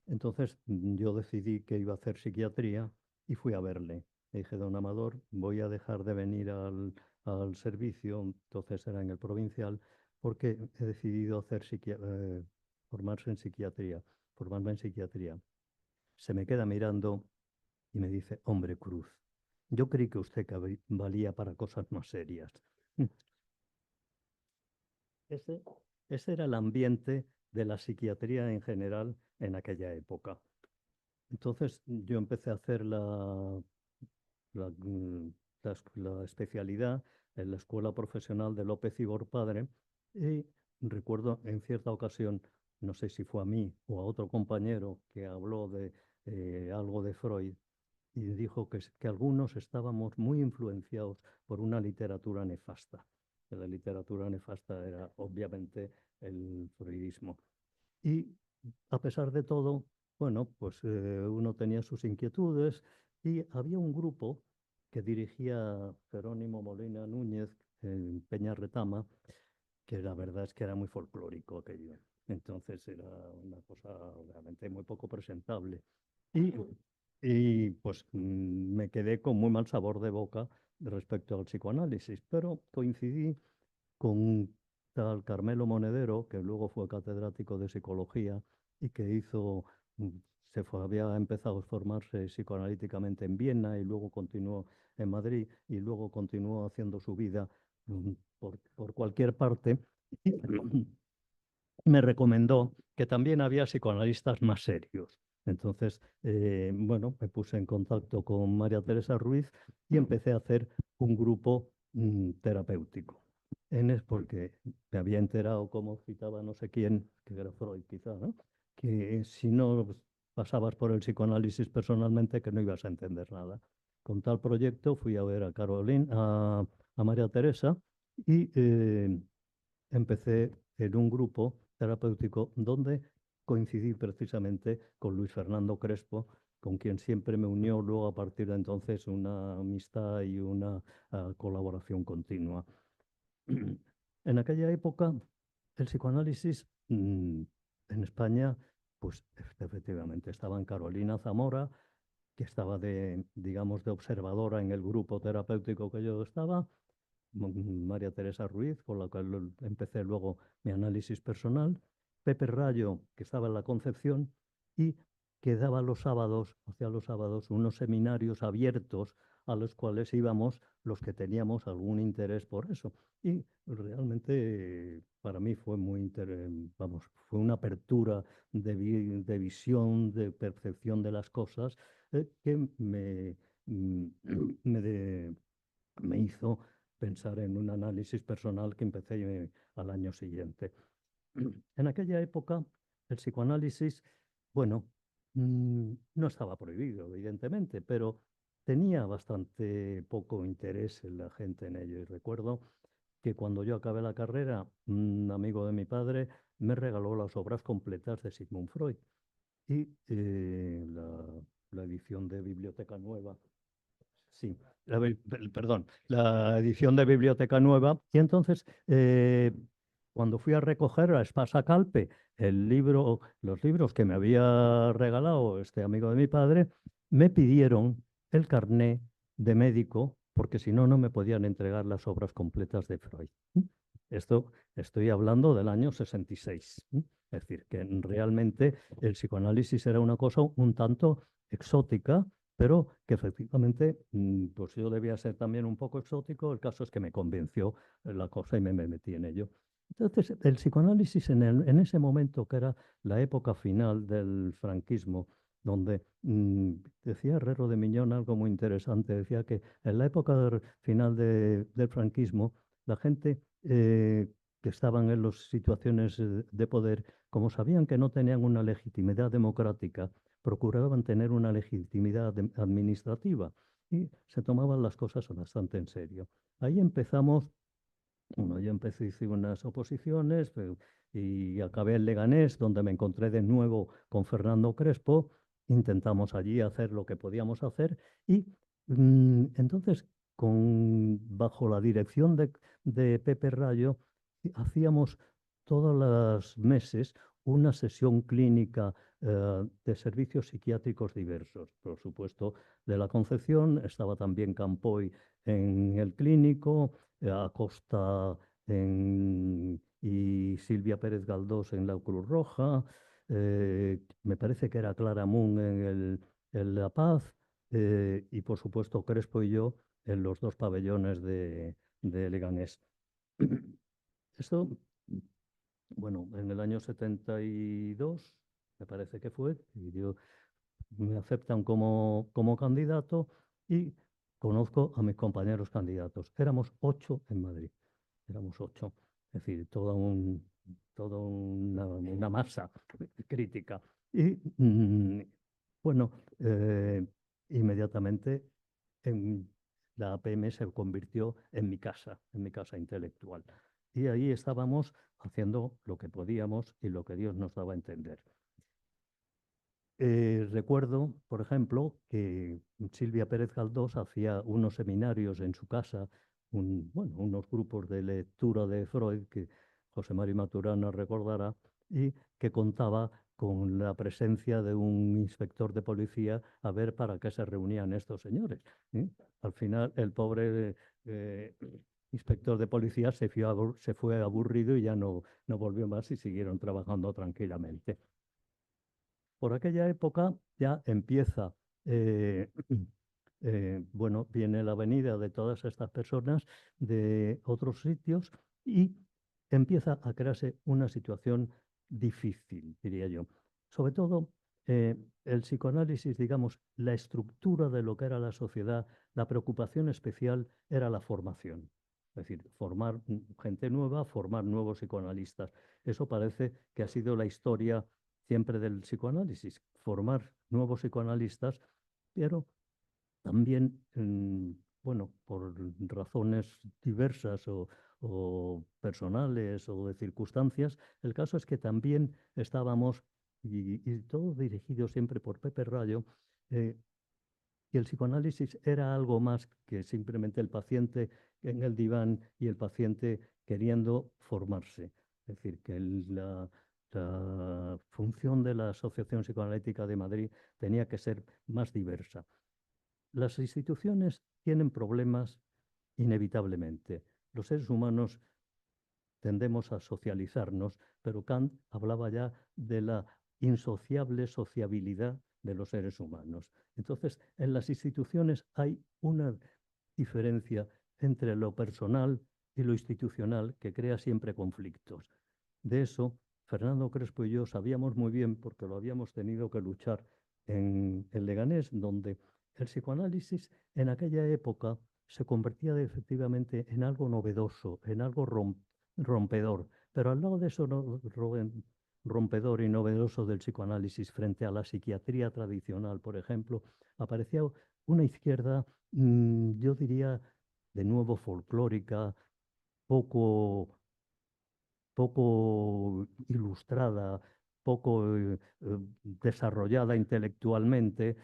Entonces yo decidí que iba a hacer psiquiatría y fui a verle. Le dije, don Amador, voy a dejar de venir al servicio, entonces era en el provincial, porque he decidido formarme en psiquiatría. Se me queda mirando y me dice, hombre Cruz, yo creí que usted valía para cosas más serias. Ese, ese era el ambiente de la psiquiatría en general en aquella época. Entonces yo empecé a hacer la, mm, la especialidad en la Escuela Profesional de López Ibor Padre y recuerdo en cierta ocasión, no sé si fue a mí o a otro compañero que habló de algo de Freud y dijo que algunos estábamos muy influenciados por una literatura nefasta. La literatura nefasta era obviamente el freudismo. Y a pesar de todo, bueno, pues uno tenía sus inquietudes y había un grupo que dirigía Jerónimo Molina Núñez en Peñarretama, que la verdad es que era muy folclórico aquello. Entonces era una cosa realmente muy poco presentable. Y, pues me quedé con muy mal sabor de boca respecto al psicoanálisis, pero coincidí con un tal Carmelo Monedero, que luego fue catedrático de psicología y que mm, había empezado a formarse psicoanalíticamente en Viena y luego continuó en Madrid y luego continuó haciendo su vida por cualquier parte. Y me recomendó que también había psicoanalistas más serios. Entonces, bueno, me puse en contacto con María Teresa Ruiz y empecé a hacer un grupo terapéutico. Es porque me había enterado, como citaba no sé quién, que era Freud quizá, ¿no? Que si no pasabas por el psicoanálisis personalmente, que no ibas a entender nada. Con tal proyecto fui a ver a a María Teresa y empecé en un grupo terapéutico donde coincidí precisamente con Luis Fernando Crespo, con quien siempre me unió luego a partir de entonces una amistad y una colaboración continua. En aquella época, el psicoanálisis en España, pues efectivamente estaban Carolina Zamora, que estaba digamos, de observadora en el grupo terapéutico que yo estaba, María Teresa Ruiz, con la cual empecé luego mi análisis personal, Pepe Rayo, que estaba en la Concepción, y que daba hacía los sábados, unos seminarios abiertos a los cuales íbamos los que teníamos algún interés por eso. Y realmente para mí fue fue una apertura de visión, de percepción de las cosas, que me hizo pensar en un análisis personal que empecé al año siguiente. En aquella época, el psicoanálisis, bueno, no estaba prohibido, evidentemente, pero tenía bastante poco interés en la gente en ello. Y recuerdo que cuando yo acabé la carrera, un amigo de mi padre me regaló las obras completas de Sigmund Freud y la edición de Biblioteca Nueva. Sí, perdón, la edición de Biblioteca Nueva. Y entonces, cuando fui a recoger a Espasa Calpe los libros que me había regalado este amigo de mi padre, me pidieron el carné de médico, porque si no, no me podían entregar las obras completas de Freud. Esto estoy hablando del año 66. Es decir, que realmente el psicoanálisis era una cosa un tanto exótica, pero que efectivamente, pues yo debía ser también un poco exótico. El caso es que me convenció la cosa y me metí en ello. Entonces, el psicoanálisis en ese momento, que era la época final del franquismo, donde decía Herrero de Miñón algo muy interesante, decía que en la época final del franquismo, la gente que estaban en las situaciones de poder, como sabían que no tenían una legitimidad democrática, procuraban tener una legitimidad administrativa y se tomaban las cosas bastante en serio. Ahí empezamos, bueno, yo empecé, hice unas oposiciones y acabé en Leganés, donde me encontré de nuevo con Fernando Crespo. Intentamos allí hacer lo que podíamos hacer y entonces, bajo la dirección de Pepe Rayo, hacíamos todos los meses una sesión clínica de servicios psiquiátricos diversos. Por supuesto, de la Concepción estaba también Campoy en el clínico, Acosta y Silvia Pérez Galdós en la Cruz Roja, me parece que era Clara Moon en La Paz, y por supuesto Crespo y yo en los dos pabellones de Leganés. Esto, bueno, en el año 72, me parece que fue, y me aceptan como candidato y conozco a mis compañeros candidatos. Éramos 8 en Madrid, éramos 8, es decir, toda una masa crítica. Y bueno, inmediatamente la APM se convirtió en mi casa intelectual. Y ahí estábamos haciendo lo que podíamos y lo que Dios nos daba a entender. Recuerdo, por ejemplo, que Silvia Pérez Galdós hacía unos seminarios en su casa, unos grupos de lectura de Freud, que José María Maturana recordará, y que contaba con la presencia de un inspector de policía a ver para qué se reunían estos señores. Al final, el pobre inspector de policía se fue aburrido y ya no volvió más y siguieron trabajando tranquilamente. Por aquella época ya empieza, bueno, viene la venida de todas estas personas de otros sitios y empieza a crearse una situación difícil, diría yo. Sobre todo, el psicoanálisis, digamos, la estructura de lo que era la sociedad, la preocupación especial era la formación. Es decir, formar gente nueva, formar nuevos psicoanalistas. Eso parece que ha sido la historia siempre del psicoanálisis, formar nuevos psicoanalistas, pero también, bueno, por razones diversas o personales o de circunstancias, el caso es que también estábamos, y todo dirigido siempre por Pepe Rayo, Y el psicoanálisis era algo más que simplemente el paciente en el diván y el paciente queriendo formarse. Es decir, que la función de la Asociación Psicoanalítica de Madrid tenía que ser más diversa. Las instituciones tienen problemas inevitablemente. Los seres humanos tendemos a socializarnos, pero Kant hablaba ya de la insociable sociabilidad de los seres humanos. Entonces, en las instituciones hay una diferencia entre lo personal y lo institucional que crea siempre conflictos. De eso, Fernando Crespo y yo sabíamos muy bien, porque lo habíamos tenido que luchar en Leganés, donde el psicoanálisis en aquella época se convertía efectivamente en algo novedoso, en algo rompedor. Pero al lado de eso rompedor y novedoso del psicoanálisis frente a la psiquiatría tradicional, por ejemplo, aparecía una izquierda, yo diría, de nuevo folclórica, poco ilustrada, poco desarrollada intelectualmente,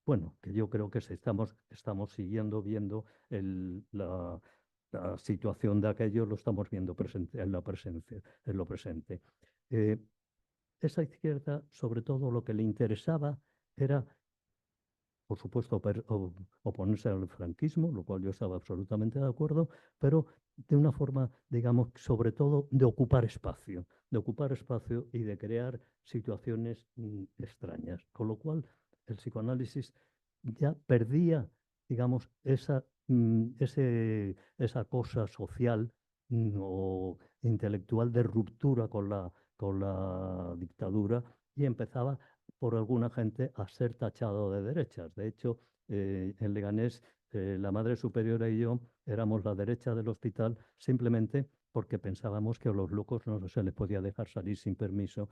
bueno, que yo creo que estamos siguiendo viendo la situación de aquello, lo estamos viendo en lo presente. Esa izquierda, sobre todo, lo que le interesaba era, por supuesto, oponerse al franquismo, lo cual yo estaba absolutamente de acuerdo, pero de una forma, digamos, sobre todo de ocupar espacio y de crear situaciones extrañas. Con lo cual, el psicoanálisis ya perdía, digamos, esa cosa social o intelectual de ruptura con la dictadura y empezaba por alguna gente a ser tachado de derechas. De hecho, en Leganés, la Madre Superiora y yo éramos la derecha del hospital simplemente porque pensábamos que a los locos no se les podía dejar salir sin permiso,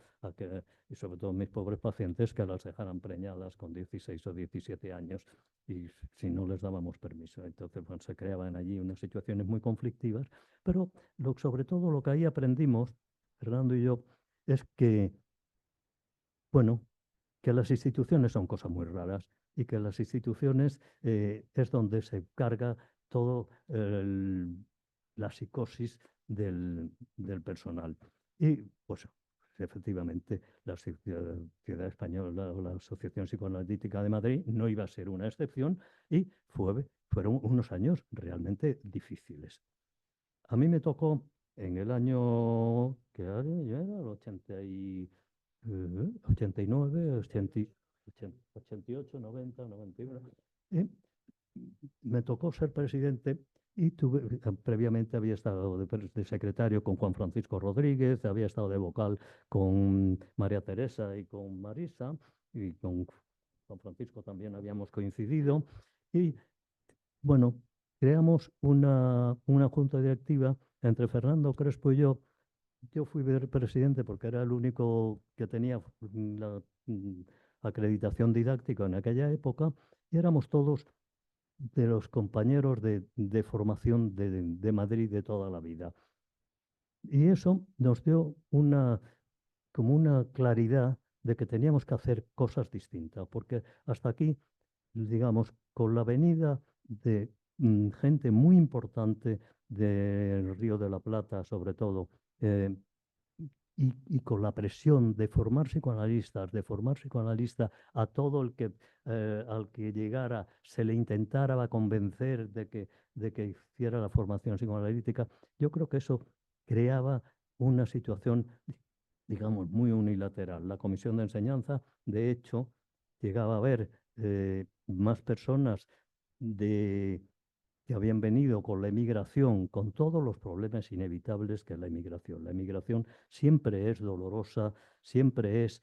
y sobre todo mis pobres pacientes, que las dejaran preñadas con 16 o 17 años y si no les dábamos permiso. Entonces, bueno, se creaban allí unas situaciones muy conflictivas, pero sobre todo lo que ahí aprendimos, Fernando y yo, es que, bueno, que las instituciones son cosas muy raras y que las instituciones es donde se carga todo la psicosis del personal. Y pues efectivamente la Sociedad Española o la Asociación Psicoanalítica de Madrid no iba a ser una excepción y fueron unos años realmente difíciles. A mí me tocó en el año, ¿qué año? Yo era el 89, 88, 90, 91. Y me tocó ser presidente y previamente había estado de secretario con Juan Francisco Rodríguez, había estado de vocal con María Teresa y con Marisa, y con Juan Francisco también habíamos coincidido. Y bueno, creamos una junta directiva entre Fernando Crespo y yo. Yo fui presidente porque era el único que tenía la acreditación didáctica en aquella época y éramos todos de los compañeros de formación de Madrid de toda la vida. Y eso nos dio como una claridad de que teníamos que hacer cosas distintas, porque hasta aquí, digamos, con la venida de gente muy importante del Río de la Plata, sobre todo, y con la presión de formar psicoanalistas, a todo el que al que llegara se le intentara convencer de que hiciera la formación psicoanalítica, yo creo que eso creaba una situación, digamos, muy unilateral. La comisión de enseñanza, de hecho, llegaba a haber más personas que habían venido con la emigración, con todos los problemas inevitables que es la emigración. La emigración siempre es dolorosa, siempre es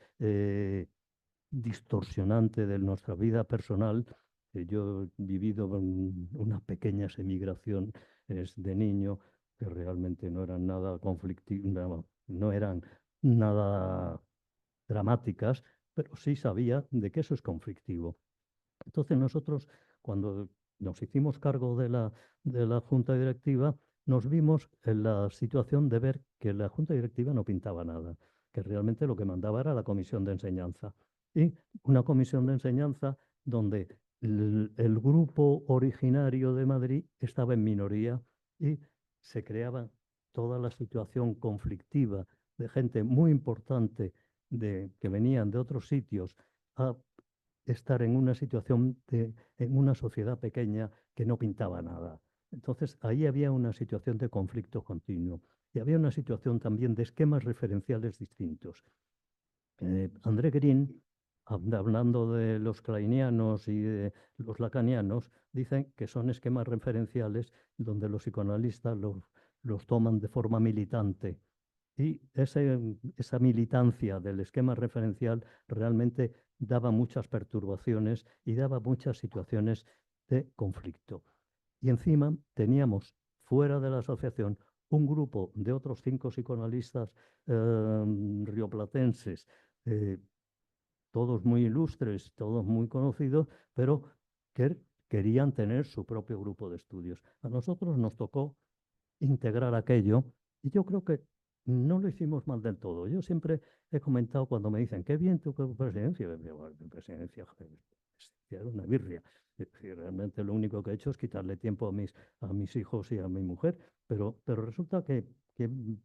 distorsionante de nuestra vida personal. Yo he vivido unas pequeñas emigraciones de niño que realmente no eran nada conflictivas, no eran nada dramáticas, pero sí sabía de que eso es conflictivo. Entonces nosotros, cuando nos hicimos cargo de la Junta Directiva, nos vimos en la situación de ver que la Junta Directiva no pintaba nada, que realmente lo que mandaba era la Comisión de Enseñanza. y una comisión de enseñanza donde el grupo originario de Madrid estaba en minoría y se creaba toda la situación conflictiva de gente muy importante que venían de otros sitios a estar en una situación en una sociedad pequeña que no pintaba nada. Entonces, ahí había una situación de conflicto continuo y había una situación también de esquemas referenciales distintos. André Green, hablando de los kleinianos y de los lacanianos, dicen que son esquemas referenciales donde los psicoanalistas los toman de forma militante. Y esa militancia del esquema referencial realmente daba muchas perturbaciones y daba muchas situaciones de conflicto. Y encima teníamos fuera de la asociación un grupo de otros 5 psicoanalistas rioplatenses, todos muy ilustres, todos muy conocidos, pero que querían tener su propio grupo de estudios. A nosotros nos tocó integrar aquello y yo creo que no lo hicimos mal del todo. Yo siempre he comentado cuando me dicen, qué bien tu presidencia, mi presidencia era una birria. Es decir, realmente lo único que he hecho es quitarle tiempo a mis hijos y a mi mujer, pero resulta que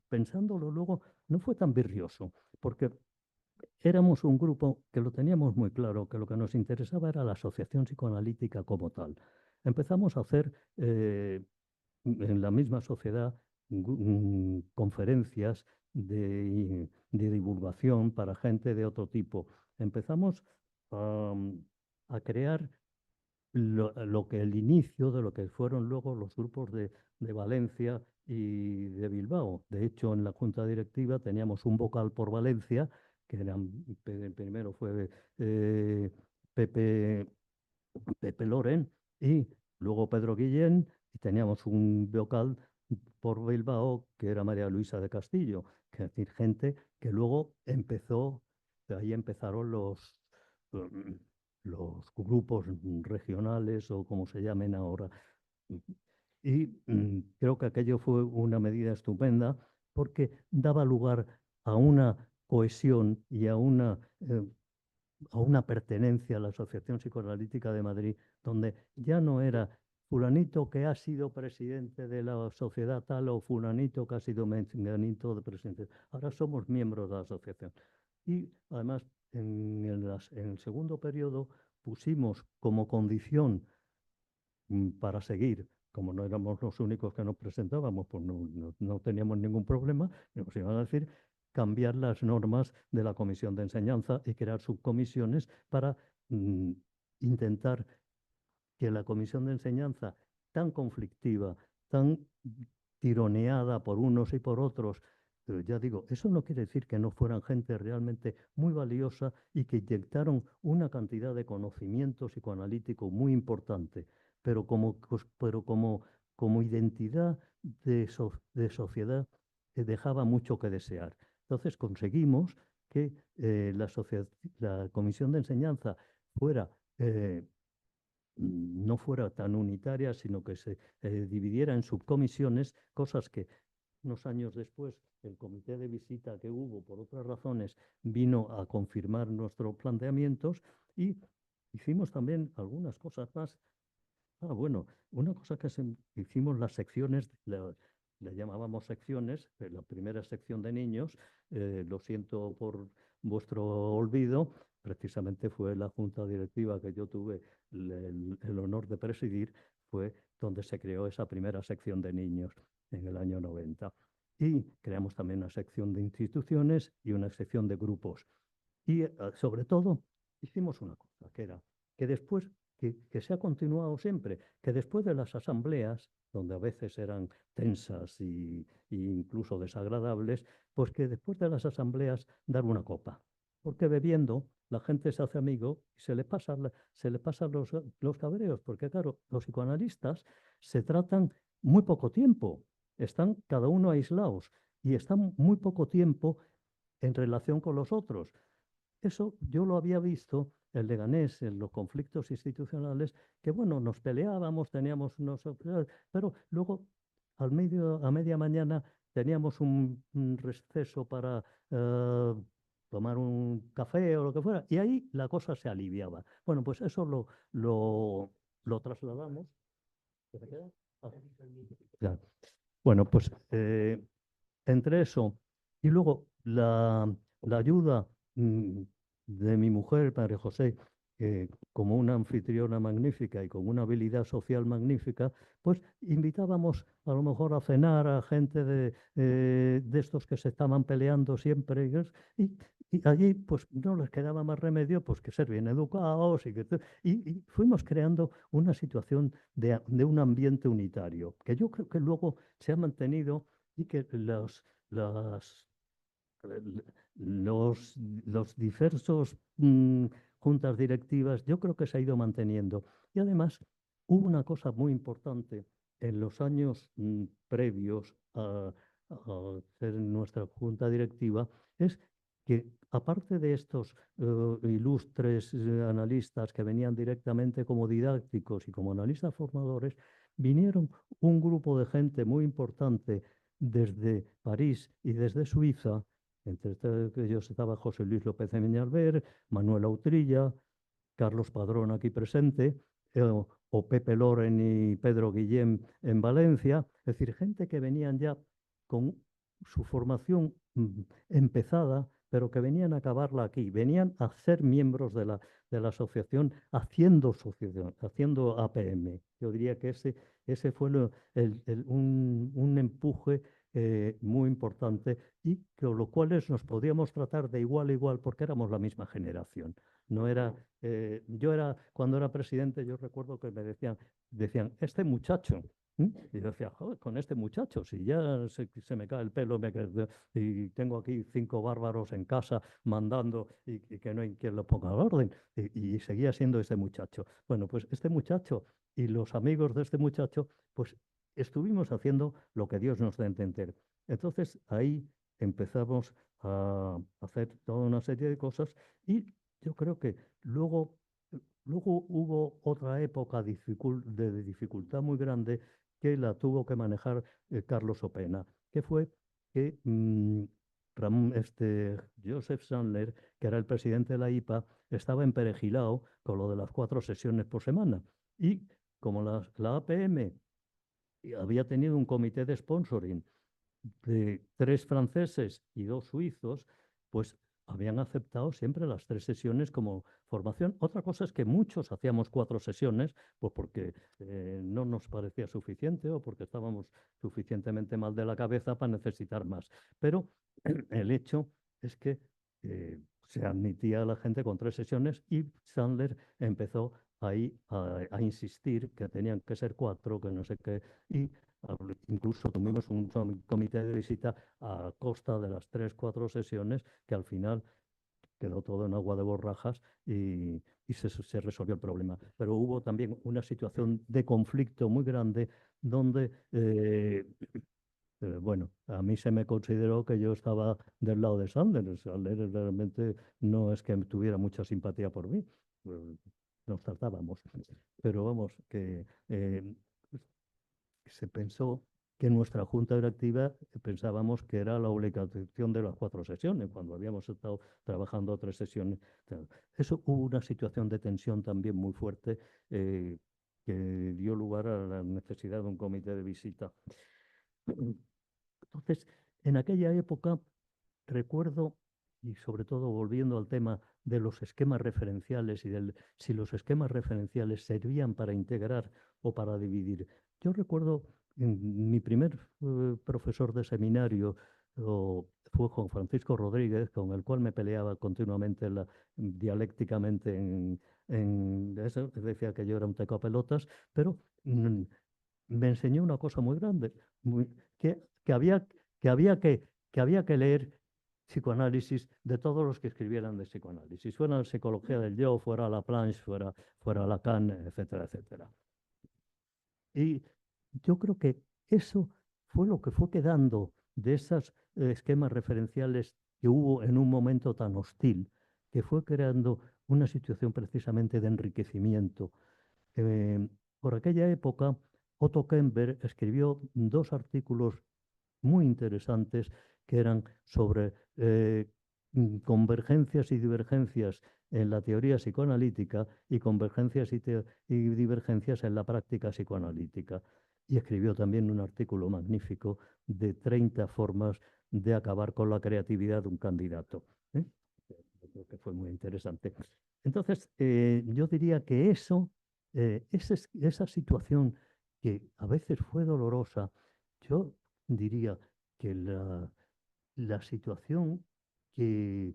pensándolo luego no fue tan birrioso, porque éramos un grupo que lo teníamos muy claro, que lo que nos interesaba era la asociación psicoanalítica como tal. Empezamos a hacer en la misma sociedad conferencias de divulgación para gente de otro tipo. Empezamos a crear lo que el inicio de lo que fueron luego los grupos de Valencia y de Bilbao. De hecho, en la junta directiva teníamos un vocal por Valencia, que el primero fue Pepe Loren y luego Pedro Guillén, y teníamos un vocal por Bilbao que era María Luisa de Castillo, que es decir, gente que luego de ahí empezaron los grupos regionales o como se llamen ahora. Y creo que aquello fue una medida estupenda porque daba lugar a una cohesión y a una pertenencia a la Asociación Psicoanalítica de Madrid, donde ya no era fulanito que ha sido presidente de la sociedad tal o fulanito que ha sido menganito de presidente. Ahora somos miembros de la asociación. Y además, en el segundo periodo pusimos como condición para seguir, como no éramos los únicos que nos presentábamos, pues no teníamos ningún problema, nos iban a decir cambiar las normas de la Comisión de Enseñanza y crear subcomisiones para intentar que la Comisión de Enseñanza, tan conflictiva, tan tironeada por unos y por otros, ya digo, eso no quiere decir que no fueran gente realmente muy valiosa y que inyectaron una cantidad de conocimiento psicoanalítico muy importante, pero como identidad de sociedad dejaba mucho que desear. Entonces conseguimos que la Comisión de Enseñanza no fuera tan unitaria, sino que se dividiera en subcomisiones, cosas que unos años después el comité de visita que hubo, por otras razones, vino a confirmar nuestros planteamientos y hicimos también algunas cosas más. Bueno, una cosa que hicimos las secciones, le llamábamos secciones, la primera sección de niños, lo siento por vuestro olvido, precisamente fue la junta directiva que yo tuve el honor de presidir, fue donde se creó esa primera sección de niños en el año 90. Y creamos también una sección de instituciones y una sección de grupos. Y sobre todo hicimos una cosa, que era que después, que se ha continuado siempre, que después de las asambleas, donde a veces eran tensas e incluso desagradables, pues que después de las asambleas dar una copa. Porque bebiendo la gente se hace amigo y se le pasan los cabreos, porque claro, los psicoanalistas se tratan muy poco tiempo, están cada uno aislados y están muy poco tiempo en relación con los otros. Eso yo lo había visto en Leganés, en los conflictos institucionales, que bueno, nos peleábamos, teníamos unos... Pero luego a media mañana teníamos un receso para tomar un café o lo que fuera, y ahí la cosa se aliviaba. Bueno, pues eso lo trasladamos. ¿Se me queda? Ah, ya. Bueno, pues entre eso y luego la ayuda de mi mujer, María José, que como una anfitriona magnífica y con una habilidad social magnífica, pues invitábamos a lo mejor a cenar a gente de estos que se estaban peleando siempre. Y allí pues no les quedaba más remedio pues que ser bien educados y fuimos creando una situación de un ambiente unitario, que yo creo que luego se ha mantenido y que eh, los diversos juntas directivas, yo creo que se ha ido manteniendo. Y además, hubo una cosa muy importante en los años previos a ser nuestra junta directiva, es que aparte de estos ilustres analistas que venían directamente como didácticos y como analistas formadores, vinieron un grupo de gente muy importante desde París y desde Suiza. Entre ellos estaba José Luis López de Meñalver, Manuel Autrilla, Carlos Padrón aquí presente, o Pepe Loren y Pedro Guillén en Valencia. Es decir, gente que venían ya con su formación empezada, pero que venían a acabarla aquí, venían a ser miembros de la asociación haciendo APM. Yo diría que ese fue un empuje muy importante y con lo cual nos podíamos tratar de igual a igual porque éramos la misma generación. No era, cuando era presidente, yo recuerdo que me decían, este muchacho. Y yo decía, joder, con este muchacho, si ya se me cae el pelo y tengo aquí 5 bárbaros en casa mandando y que no hay quien lo ponga al orden. Y seguía siendo este muchacho. Bueno, pues este muchacho y los amigos de este muchacho, pues estuvimos haciendo lo que Dios nos da a entender. Entonces ahí empezamos a hacer toda una serie de cosas y yo creo que luego hubo otra época de dificultad muy grande que la tuvo que manejar Carlos Opena, que fue que Joseph Sandler, que era el presidente de la IPA, estaba emperejilado con lo de las 4 sesiones por semana. Y como la APM había tenido un comité de sponsoring de 3 franceses y 2 suizos, pues habían aceptado siempre las 3 sesiones como formación. Otra cosa es que muchos hacíamos 4 sesiones, pues porque no nos parecía suficiente o porque estábamos suficientemente mal de la cabeza para necesitar más. Pero el hecho es que se admitía a la gente con 3 sesiones y Sandler empezó ahí a insistir que tenían que ser 4, que no sé qué, y incluso tuvimos un comité de visita a costa de las 3, 4 sesiones, que al final quedó todo en agua de borrajas y se resolvió el problema. Pero hubo también una situación de conflicto muy grande donde, bueno, a mí se me consideró que yo estaba del lado de Sanders. Sanders realmente no es que tuviera mucha simpatía por mí. Nos tratábamos. Pero vamos, que se pensó que nuestra junta directiva pensábamos que era la obligación de las 4 sesiones, cuando habíamos estado trabajando 3 sesiones. Eso hubo una situación de tensión también muy fuerte que dio lugar a la necesidad de un comité de visita. Entonces, en aquella época, recuerdo, y sobre todo volviendo al tema de los esquemas referenciales y si los esquemas referenciales servían para integrar o para dividir. Yo recuerdo mi primer profesor de seminario fue Juan Francisco Rodríguez, con el cual me peleaba continuamente dialécticamente en eso. Decía que yo era un tecapelotas, pero me enseñó una cosa muy grande, que había que había que leer psicoanálisis de todos los que escribieran de psicoanálisis, fuera la psicología del yo, fuera Laplanche, fuera Lacan, etcétera, etcétera. Y yo creo que eso fue lo que fue quedando de esos esquemas referenciales que hubo en un momento tan hostil, que fue creando una situación precisamente de enriquecimiento. Por aquella época, Otto Kemper escribió 2 artículos muy interesantes que eran sobre convergencias y divergencias en la teoría psicoanalítica y convergencias y divergencias en la práctica psicoanalítica. Y escribió también un artículo magnífico de 30 formas de acabar con la creatividad de un candidato. ¿Eh? Yo creo que fue muy interesante. Entonces, yo diría que esa situación que a veces fue dolorosa, yo diría que la situación que,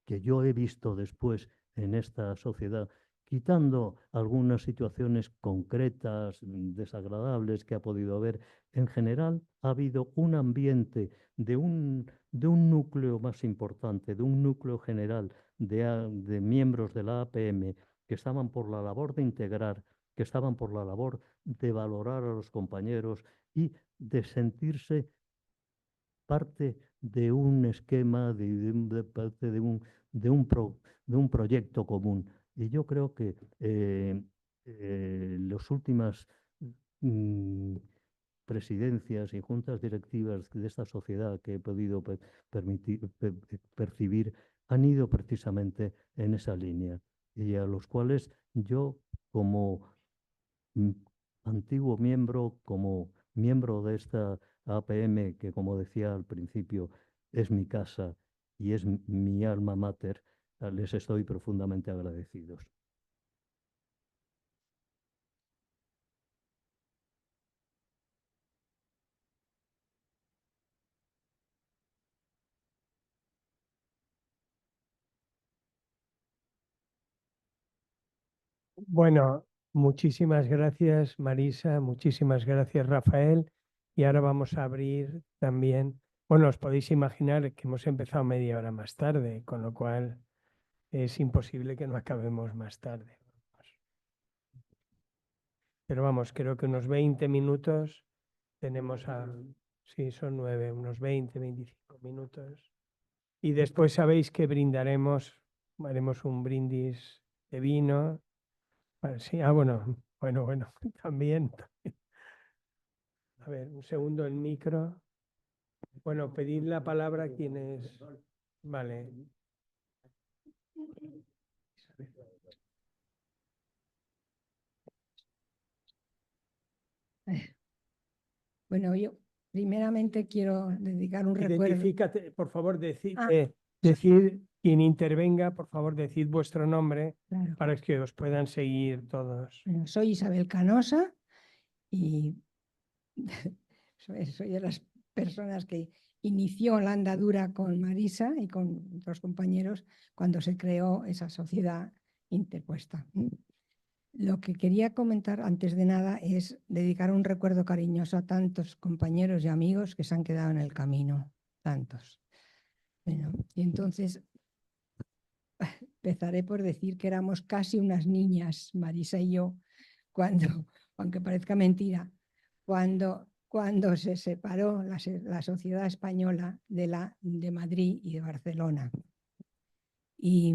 que yo he visto después en esta sociedad, quitando algunas situaciones concretas, desagradables que ha podido haber, en general ha habido un ambiente de un núcleo más importante, de un núcleo general de miembros de la APM que estaban por la labor de integrar, que estaban por la labor de valorar a los compañeros y de sentirse parte de un esquema, parte de un proyecto común. Y yo creo que las últimas mm, presidencias y juntas directivas de esta sociedad que he podido percibir han ido precisamente en esa línea y a los cuales yo como mm, antiguo miembro, como miembro de esta APM, que como decía al principio, es mi casa y es mi alma mater, les estoy profundamente agradecidos. Bueno, muchísimas gracias, Marisa, muchísimas gracias, Rafael. Y ahora vamos a abrir también, bueno, os podéis imaginar que hemos empezado media hora más tarde, con lo cual es imposible que no acabemos más tarde. Pero vamos, creo que unos 20 minutos tenemos sí, son 9, unos 20, 25 minutos. Y después sabéis que brindaremos, haremos un brindis de vino. Sí, bueno, también. A ver, un segundo el micro. Bueno, pedid la palabra a quienes. Vale. Bueno, yo primeramente quiero dedicar un recuerdo. Identifícate, por favor, decid Ah. quien intervenga, por favor, decid vuestro nombre Claro. para que os puedan seguir todos. Bueno, soy Isabel Canosa y soy de las personas que inició la andadura con Marisa y con otros compañeros cuando se creó esa sociedad interpuesta. Lo que quería comentar antes de nada es dedicar un recuerdo cariñoso a tantos compañeros y amigos que se han quedado en el camino, tantos. Bueno, y entonces empezaré por decir que éramos casi unas niñas, Marisa y yo, cuando, aunque parezca mentira, cuando se separó la sociedad española de Madrid y de Barcelona. Y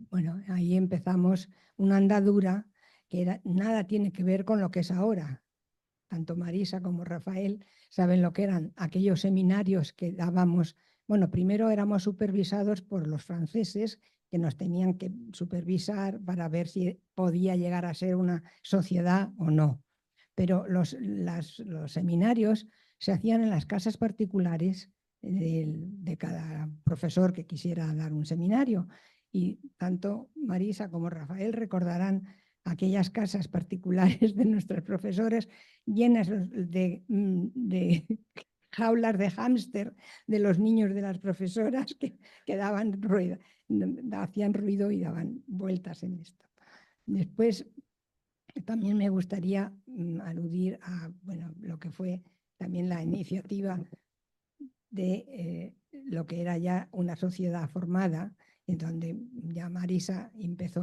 bueno, ahí empezamos una andadura que nada tiene que ver con lo que es ahora. Tanto Marisa como Rafael saben lo que eran aquellos seminarios que dábamos. Bueno, primero éramos supervisados por los franceses que nos tenían que supervisar para ver si podía llegar a ser una sociedad o no. Pero los seminarios se hacían en las casas particulares de cada profesor que quisiera dar un seminario. Y tanto Marisa como Rafael recordarán aquellas casas particulares de nuestras profesoras llenas de jaulas de hámster de los niños de las profesoras que daban ruido, hacían ruido y daban vueltas en esto. Después también me gustaría aludir a bueno, lo que fue también la iniciativa de lo que era ya una sociedad formada, en donde ya Marisa empezó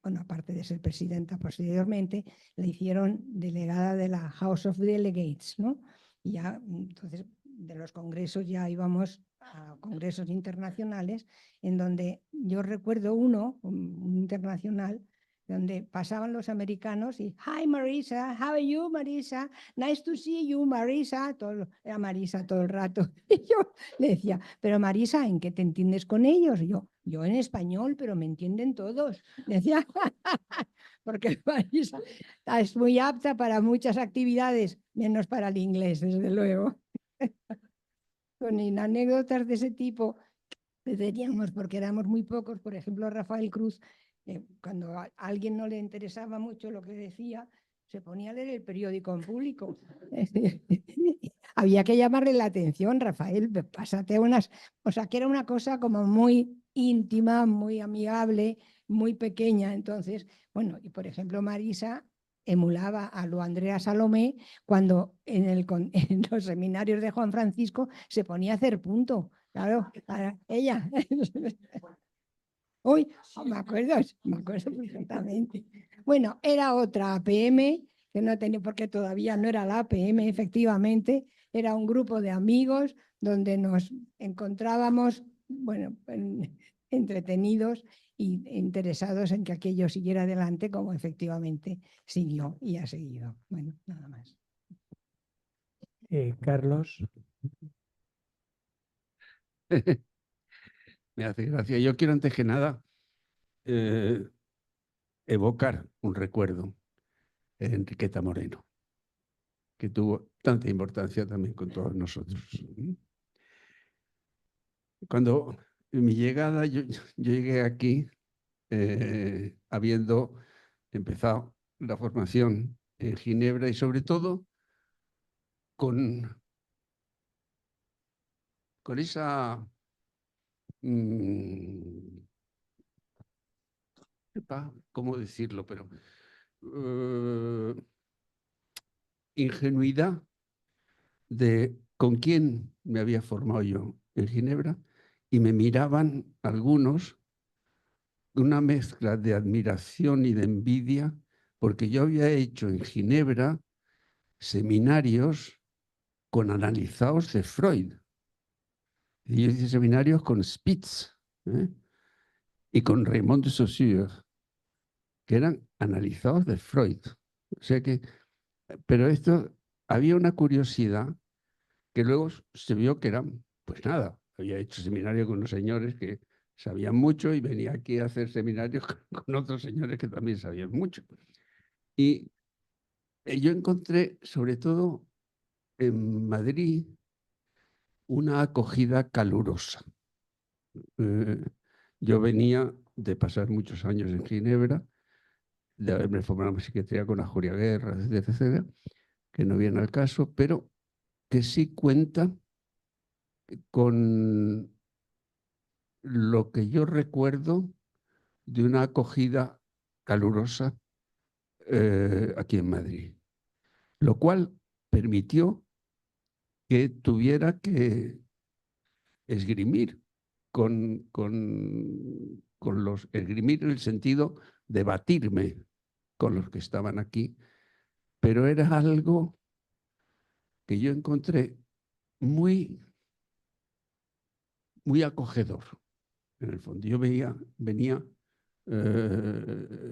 bueno, aparte de ser presidenta posteriormente, le hicieron delegada de la House of Delegates, ¿no? Y ya entonces de los congresos ya íbamos a congresos internacionales, en donde yo recuerdo un internacional donde pasaban los americanos y "Hi Marisa, how are you Marisa? Nice to see you Marisa", era Marisa todo el rato. Y yo le decía, pero Marisa, ¿en qué te entiendes con ellos? Y yo en español, pero me entienden todos. Decía, porque Marisa es muy apta para muchas actividades, menos para el inglés, desde luego. Con anécdotas de ese tipo que teníamos, porque éramos muy pocos. Por ejemplo, Rafael Cruz, cuando a alguien no le interesaba mucho lo que decía, se ponía a leer el periódico en público. Había que llamarle la atención, Rafael, pásate unas... O sea, que era una cosa como muy íntima, muy amigable, muy pequeña. Entonces, bueno, y por ejemplo, Marisa emulaba a lo Andrea Salomé cuando en los seminarios de Juan Francisco se ponía a hacer punto. Claro, ella. Uy, me acuerdo perfectamente. Bueno, era otra APM, que no tenía, porque todavía no era la APM, efectivamente, era un grupo de amigos donde nos encontrábamos, bueno, entretenidos e interesados en que aquello siguiera adelante, como efectivamente siguió y ha seguido. Bueno, nada más. Carlos. Me hace gracia. Yo quiero antes que nada evocar un recuerdo de Enriqueta Moreno, que tuvo tanta importancia también con todos nosotros. Cuando en mi llegada, yo llegué aquí habiendo empezado la formación en Ginebra y sobre todo con esa ¿cómo decirlo? Pero ingenuidad de con quién me había formado yo en Ginebra, y me miraban algunos una mezcla de admiración y de envidia, porque yo había hecho en Ginebra seminarios con analizados de Freud. Y yo hice seminarios con Spitz y con Raymond de Saussure, que eran analizados de Freud. O sea que, pero esto, había una curiosidad que luego se vio que eran, pues nada, había hecho seminario con unos señores que sabían mucho y venía aquí a hacer seminarios con otros señores que también sabían mucho. Y yo encontré, sobre todo en Madrid, una acogida calurosa. Yo venía de pasar muchos años en Ginebra, de haberme formado en psiquiatría con la Julia Guerra, etcétera, que no viene al caso, pero que sí cuenta con lo que yo recuerdo de una acogida calurosa aquí en Madrid, lo cual permitió que tuviera que esgrimir esgrimir en el sentido de batirme con los que estaban aquí, pero era algo que yo encontré muy, muy acogedor. En el fondo, yo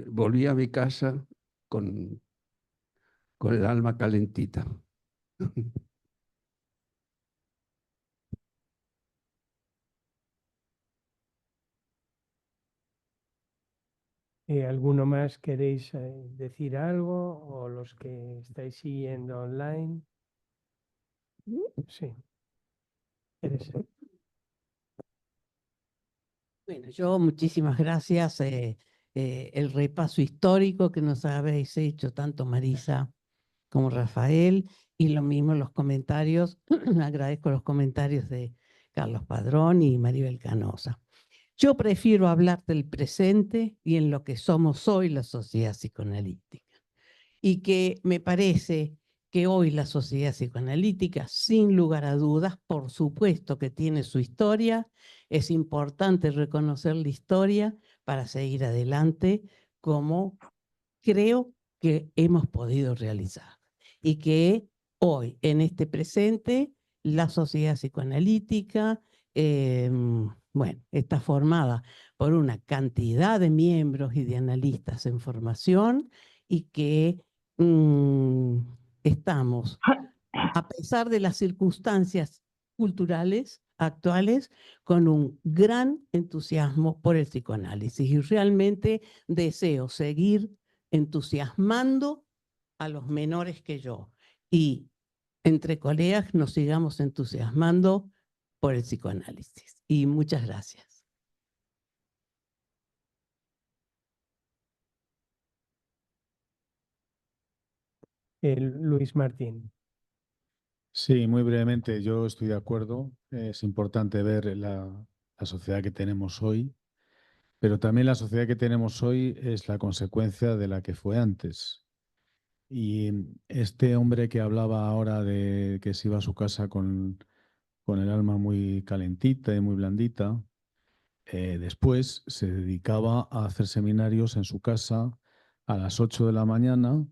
volvía a mi casa con el alma calentita. ¿Alguno más queréis decir algo, o los que estáis siguiendo online? Sí. Bueno, yo muchísimas gracias. El repaso histórico que nos habéis hecho tanto Marisa como Rafael, y lo mismo los comentarios. Agradezco los comentarios de Carlos Padrón y Maribel Canosa. Yo prefiero hablar del presente y en lo que somos hoy la sociedad psicoanalítica. Y que me parece que hoy la sociedad psicoanalítica, sin lugar a dudas, por supuesto que tiene su historia. Es importante reconocer la historia para seguir adelante, como creo que hemos podido realizar. Y que hoy, en este presente, la sociedad psicoanalítica bueno, está formada por una cantidad de miembros y de analistas en formación y que estamos, a pesar de las circunstancias culturales actuales, con un gran entusiasmo por el psicoanálisis y realmente deseo seguir entusiasmando a los menores que yo y entre colegas nos sigamos entusiasmando por el psicoanálisis. Y muchas gracias. Luis Martín. Sí, muy brevemente, yo estoy de acuerdo. Es importante ver la sociedad que tenemos hoy, pero también la sociedad que tenemos hoy es la consecuencia de la que fue antes. Y este hombre que hablaba ahora de que se iba a su casa con el alma muy calentita y muy blandita, después se dedicaba a hacer seminarios en su casa a las 8 de la mañana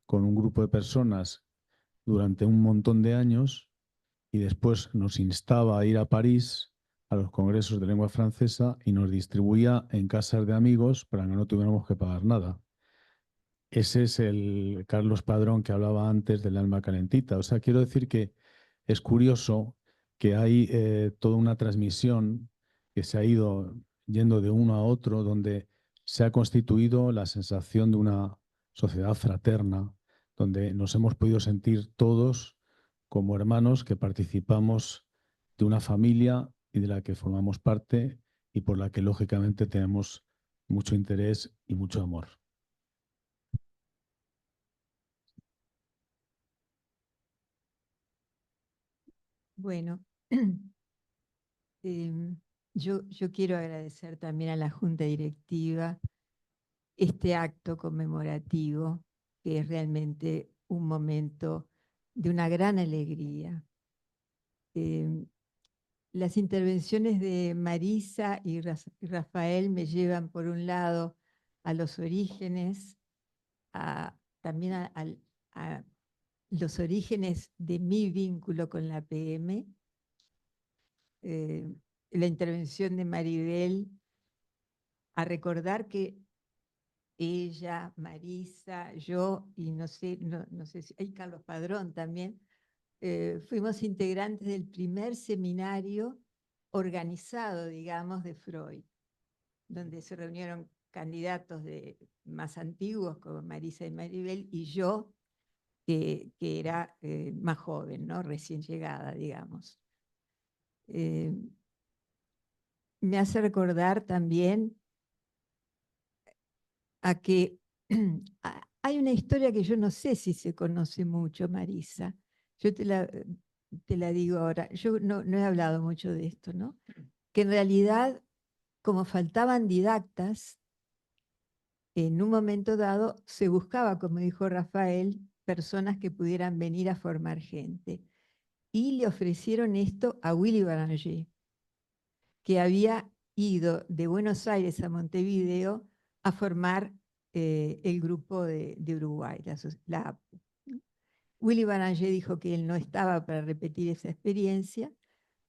con un grupo de personas durante un montón de años y después nos instaba a ir a París a los congresos de lengua francesa y nos distribuía en casas de amigos para que no tuviéramos que pagar nada. Ese es el Carlos Padrón que hablaba antes del alma calentita. O sea, quiero decir que es curioso que hay toda una transmisión que se ha ido yendo de uno a otro, donde se ha constituido la sensación de una sociedad fraterna, donde nos hemos podido sentir todos como hermanos que participamos de una familia y de la que formamos parte y por la que lógicamente tenemos mucho interés y mucho amor. Bueno, yo quiero agradecer también a la Junta Directiva este acto conmemorativo, que es realmente un momento de una gran alegría. Las intervenciones de Marisa y Rafael me llevan por un lado a los orígenes, también a los orígenes de mi vínculo con la PM. La intervención de Maribel a recordar que ella, Marisa, yo y no sé si hay Carlos Padrón también, fuimos integrantes del primer seminario organizado, digamos, de Freud, donde se reunieron candidatos más antiguos como Marisa y Maribel y yo, que era más joven, ¿no? Recién llegada, digamos. Me hace recordar también a que hay una historia que yo no sé si se conoce mucho, Marisa. Yo te la digo ahora. Yo no he hablado mucho de esto, ¿no? Que en realidad, como faltaban didactas, en un momento dado se buscaba, como dijo Rafael, personas que pudieran venir a formar gente. Y le ofrecieron esto a Willy Baranger, que había ido de Buenos Aires a Montevideo a formar el grupo de Uruguay, la APU. Willy Baranger dijo que él no estaba para repetir esa experiencia,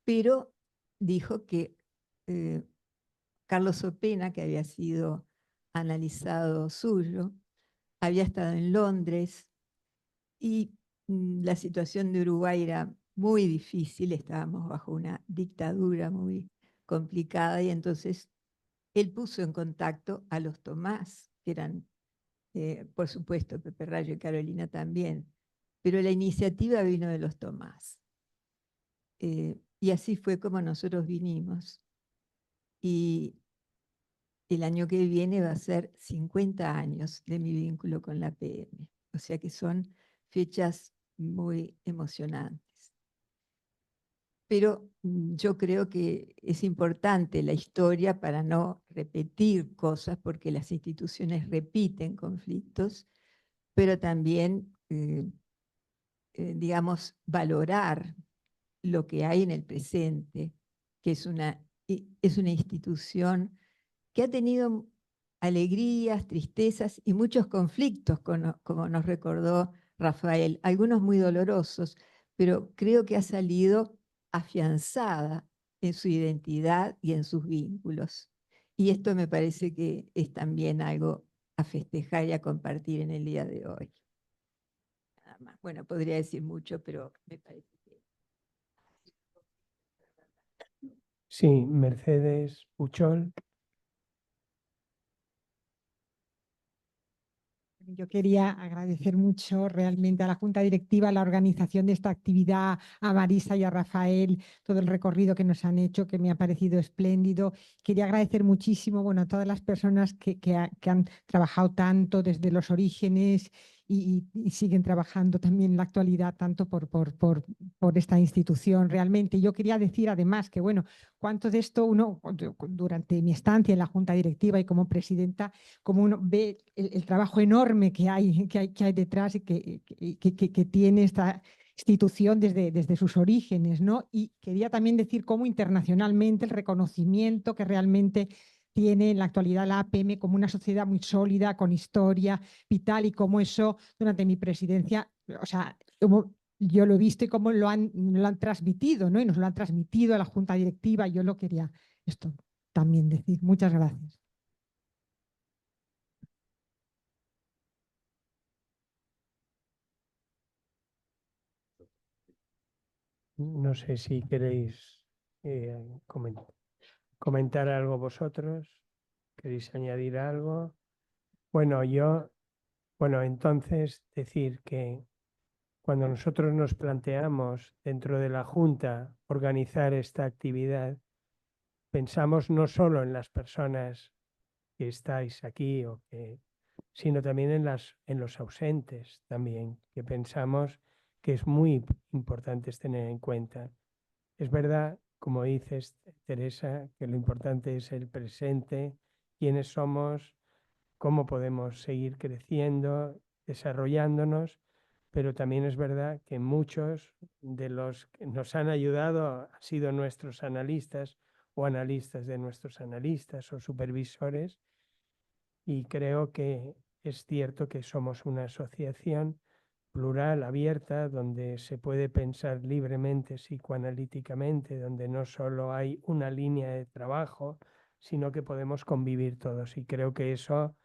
pero dijo que Carlos Opena, que había sido analizado suyo, había estado en Londres y la situación de Uruguay era muy difícil, estábamos bajo una dictadura muy complicada y entonces él puso en contacto a los Tomás, que eran, por supuesto, Pepe Rayo y Carolina también, pero la iniciativa vino de los Tomás. Y así fue como nosotros vinimos. Y el año que viene va a ser 50 años de mi vínculo con la PM. O sea que son fechas muy emocionantes. Pero yo creo que es importante la historia para no repetir cosas, porque las instituciones repiten conflictos, pero también, digamos, valorar lo que hay en el presente, que es una institución que ha tenido alegrías, tristezas y muchos conflictos, como nos recordó Rafael, algunos muy dolorosos, pero creo que ha salido afianzada en su identidad y en sus vínculos. Y esto me parece que es también algo a festejar y a compartir en el día de hoy. Nada más. Bueno, podría decir mucho, pero me parece que... Sí, Mercedes Puchol. Yo quería agradecer mucho realmente a la Junta Directiva la organización de esta actividad, a Marisa y a Rafael, todo el recorrido que nos han hecho, que me ha parecido espléndido. Quería agradecer muchísimo, bueno, a todas las personas que han trabajado tanto desde los orígenes y siguen trabajando también en la actualidad tanto por esta institución. Realmente yo quería decir además que, bueno, cuánto de esto uno, durante mi estancia en la Junta Directiva y como presidenta, como uno ve el trabajo enorme que hay detrás y que tiene esta institución desde sus orígenes, ¿no? Y quería también decir cómo internacionalmente el reconocimiento que realmente tiene en la actualidad la APM como una sociedad muy sólida, con historia vital, y cómo eso durante mi presidencia, o sea, como yo lo he visto y cómo lo han transmitido, ¿no? Y nos lo han transmitido a la Junta Directiva. Yo lo quería esto también decir. Muchas gracias. No sé si queréis comentar algo vosotros. ¿Queréis añadir algo? Bueno, entonces decir que cuando nosotros nos planteamos dentro de la Junta organizar esta actividad, pensamos no solo en las personas que estáis aquí sino también en los ausentes también, que pensamos que es muy importante tener en cuenta. Es verdad, como dices, Teresa, que lo importante es el presente, quiénes somos, cómo podemos seguir creciendo, desarrollándonos, pero también es verdad que muchos de los que nos han ayudado han sido nuestros analistas o analistas de nuestros analistas o supervisores, y creo que es cierto que somos una asociación plural, abierta, donde se puede pensar libremente, psicoanalíticamente, donde no solo hay una línea de trabajo, sino que podemos convivir todos. Y creo que eso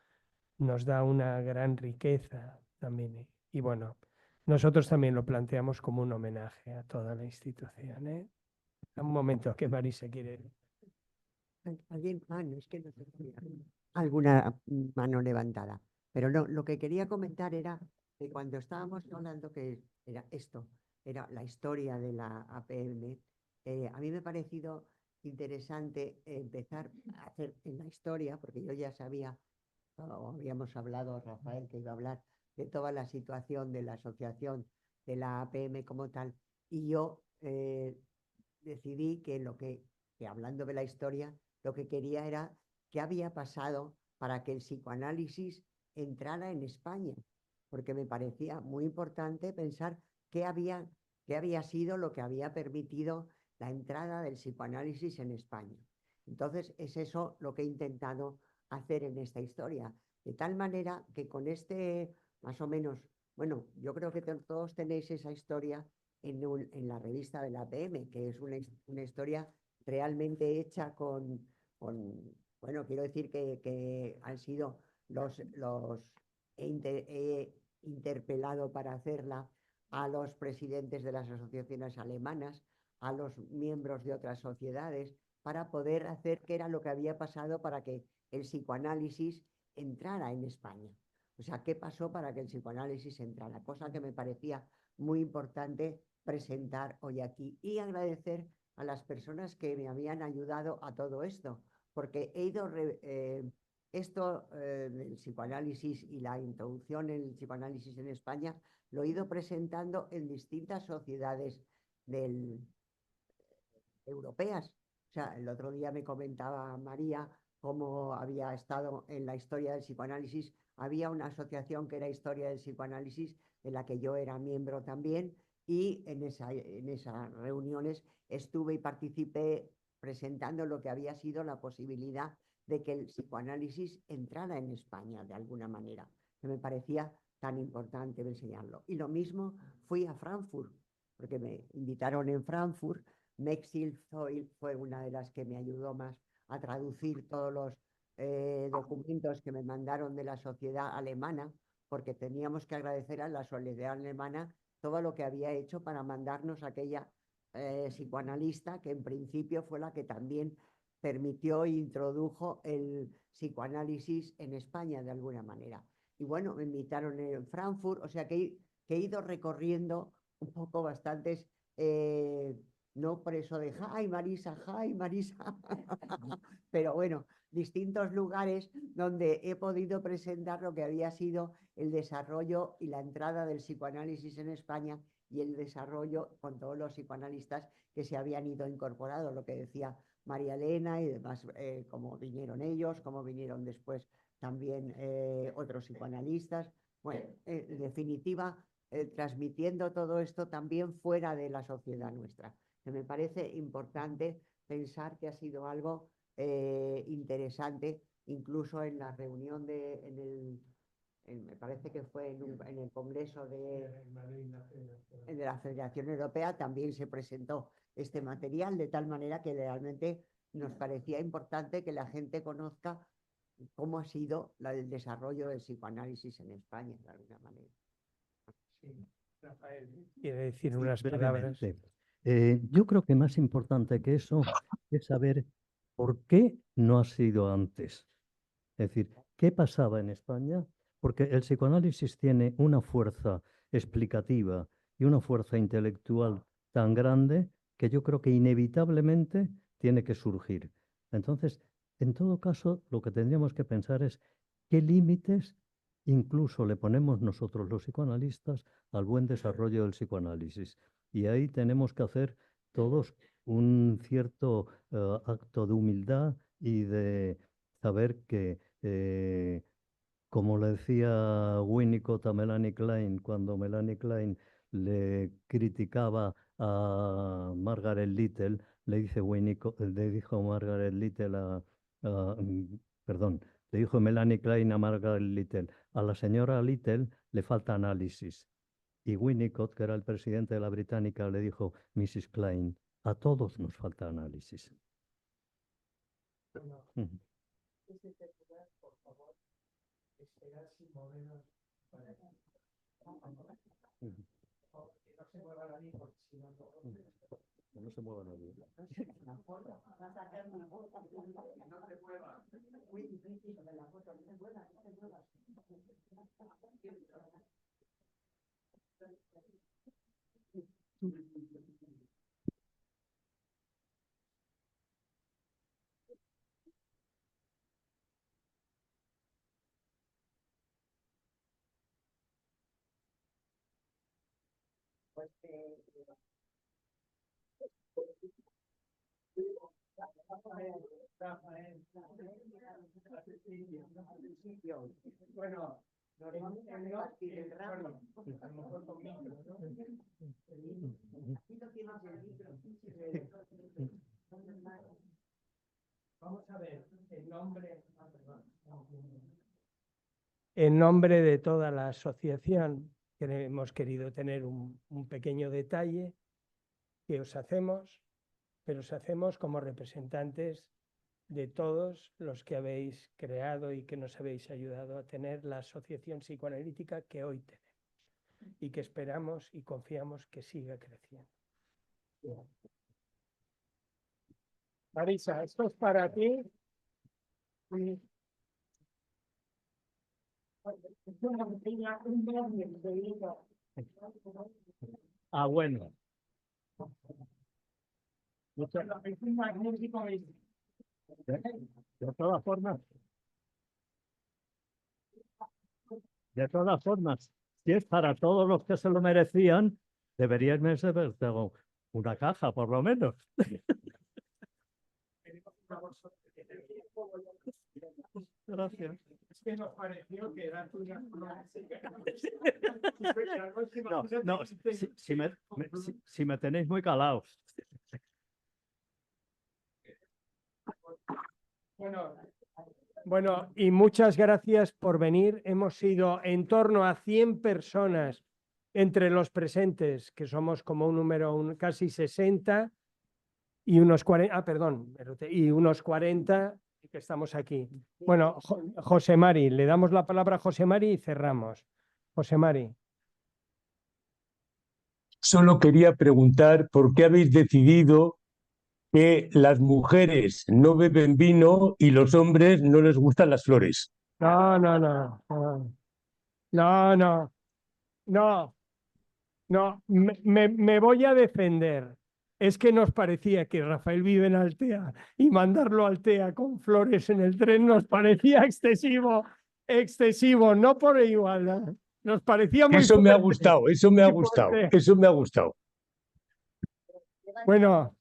nos da una gran riqueza también. Y bueno, nosotros también lo planteamos como un homenaje a toda la institución, ¿eh? Un momento que Marisa quiere. ¿Alguien? No, es que no sé. Alguna mano levantada. Pero no, lo que quería comentar era que cuando estábamos hablando que era esto, era la historia de la APM, a mí me ha parecido interesante empezar a hacer en la historia, porque yo ya sabía, o habíamos hablado, Rafael, que iba a hablar de toda la situación de la asociación de la APM como tal, y yo decidí que hablando de la historia, lo que quería era qué había pasado para que el psicoanálisis entrara en España, porque me parecía muy importante pensar qué había sido lo que había permitido la entrada del psicoanálisis en España. Entonces, es eso lo que he intentado hacer en esta historia, de tal manera que con más o menos, bueno, yo creo que todos tenéis esa historia en la revista de la APM, que es una historia realmente hecha bueno, quiero decir que han sido he interpelado para hacerla a los presidentes de las asociaciones alemanas, a los miembros de otras sociedades, para poder hacer qué era lo que había pasado para que el psicoanálisis entrara en España. O sea, qué pasó para que el psicoanálisis entrara, cosa que me parecía muy importante presentar hoy aquí, y agradecer a las personas que me habían ayudado a todo esto, porque he ido del psicoanálisis y la introducción en el psicoanálisis en España lo he ido presentando en distintas sociedades europeas. O sea, el otro día me comentaba María cómo había estado en la historia del psicoanálisis. Había una asociación que era Historia del Psicoanálisis, de la que yo era miembro también, y en esas reuniones estuve y participé presentando lo que había sido la posibilidad de que el psicoanálisis entrara en España de alguna manera, que me parecía tan importante enseñarlo. Y lo mismo fui a Frankfurt, porque me invitaron en Frankfurt Mexil Zoil fue una de las que me ayudó más a traducir todos los documentos que me mandaron de la sociedad alemana, porque teníamos que agradecer a la sociedad alemana todo lo que había hecho para mandarnos aquella psicoanalista que en principio fue la que también permitió e introdujo el psicoanálisis en España de alguna manera. Y bueno, me invitaron en Frankfurt, o sea que he ido recorriendo un poco bastantes, no por eso de ¡ay, Marisa! ¡Ay, Marisa! Pero bueno, distintos lugares donde he podido presentar lo que había sido el desarrollo y la entrada del psicoanálisis en España y el desarrollo con todos los psicoanalistas que se habían ido incorporando, lo que decía María Elena y demás, cómo vinieron ellos, cómo vinieron después también otros psicoanalistas. Bueno, en definitiva, transmitiendo todo esto también fuera de la sociedad nuestra, que me parece importante pensar que ha sido algo interesante, incluso en la reunión me parece que fue en el Congreso de la Federación Europea, también se presentó este material, de tal manera que realmente nos parecía importante que la gente conozca cómo ha sido el desarrollo del psicoanálisis en España, de alguna manera. Sí, Rafael, quiere decir unas palabras. Yo creo que más importante que eso es saber por qué no ha sido antes. Es decir, ¿qué pasaba en España? Porque el psicoanálisis tiene una fuerza explicativa y una fuerza intelectual tan grande que yo creo que inevitablemente tiene que surgir. Entonces, en todo caso, lo que tendríamos que pensar es qué límites incluso le ponemos nosotros los psicoanalistas al buen desarrollo del psicoanálisis. Y ahí tenemos que hacer todos un cierto acto de humildad y de saber que, como le decía Winnicott a Melanie Klein, cuando Melanie Klein le criticaba a Margaret Little, le dijo Margaret Little perdón, le dijo Melanie Klein a Margaret Little, a la señora Little le falta análisis. Y Winnicott, que era el presidente de la Británica, le dijo, Mrs. Klein, a todos nos falta análisis. Por favor, esperar sin movernos para que no se mueva nadie, porque si no, no se mueva nadie. Bueno, vamos a ver, en nombre de toda la asociación, que hemos querido tener un pequeño detalle que os hacemos, pero os hacemos como representantes de todos los que habéis creado y que nos habéis ayudado a tener la asociación psicoanalítica que hoy tenemos y que esperamos y confiamos que siga creciendo. Marisa, esto es para ti. Ah, bueno. De todas formas, si es para todos los que se lo merecían, deberíais haber dado una caja, por lo menos. Gracias. Es que nos pareció que era tuya. No, si me tenéis muy calados. Bueno, y muchas gracias por venir. Hemos sido en torno a 100 personas entre los presentes, que somos como un número casi 60, y unos 40, perdón, y unos 40 que estamos aquí. Bueno, José Mari, le damos la palabra a José Mari y cerramos. José Mari. Solo quería preguntar por qué habéis decidido que las mujeres no beben vino y los hombres no les gustan las flores. No, no, no, no, no, no, no, me voy a defender. Es que nos parecía que Rafael vive en Altea y mandarlo a Altea con flores en el tren nos parecía excesivo, no por igualdad. Nos parecía muy Eso me ha fuerte, gustado, eso me ha muy gustado, fuerte. eso me ha gustado. Bueno,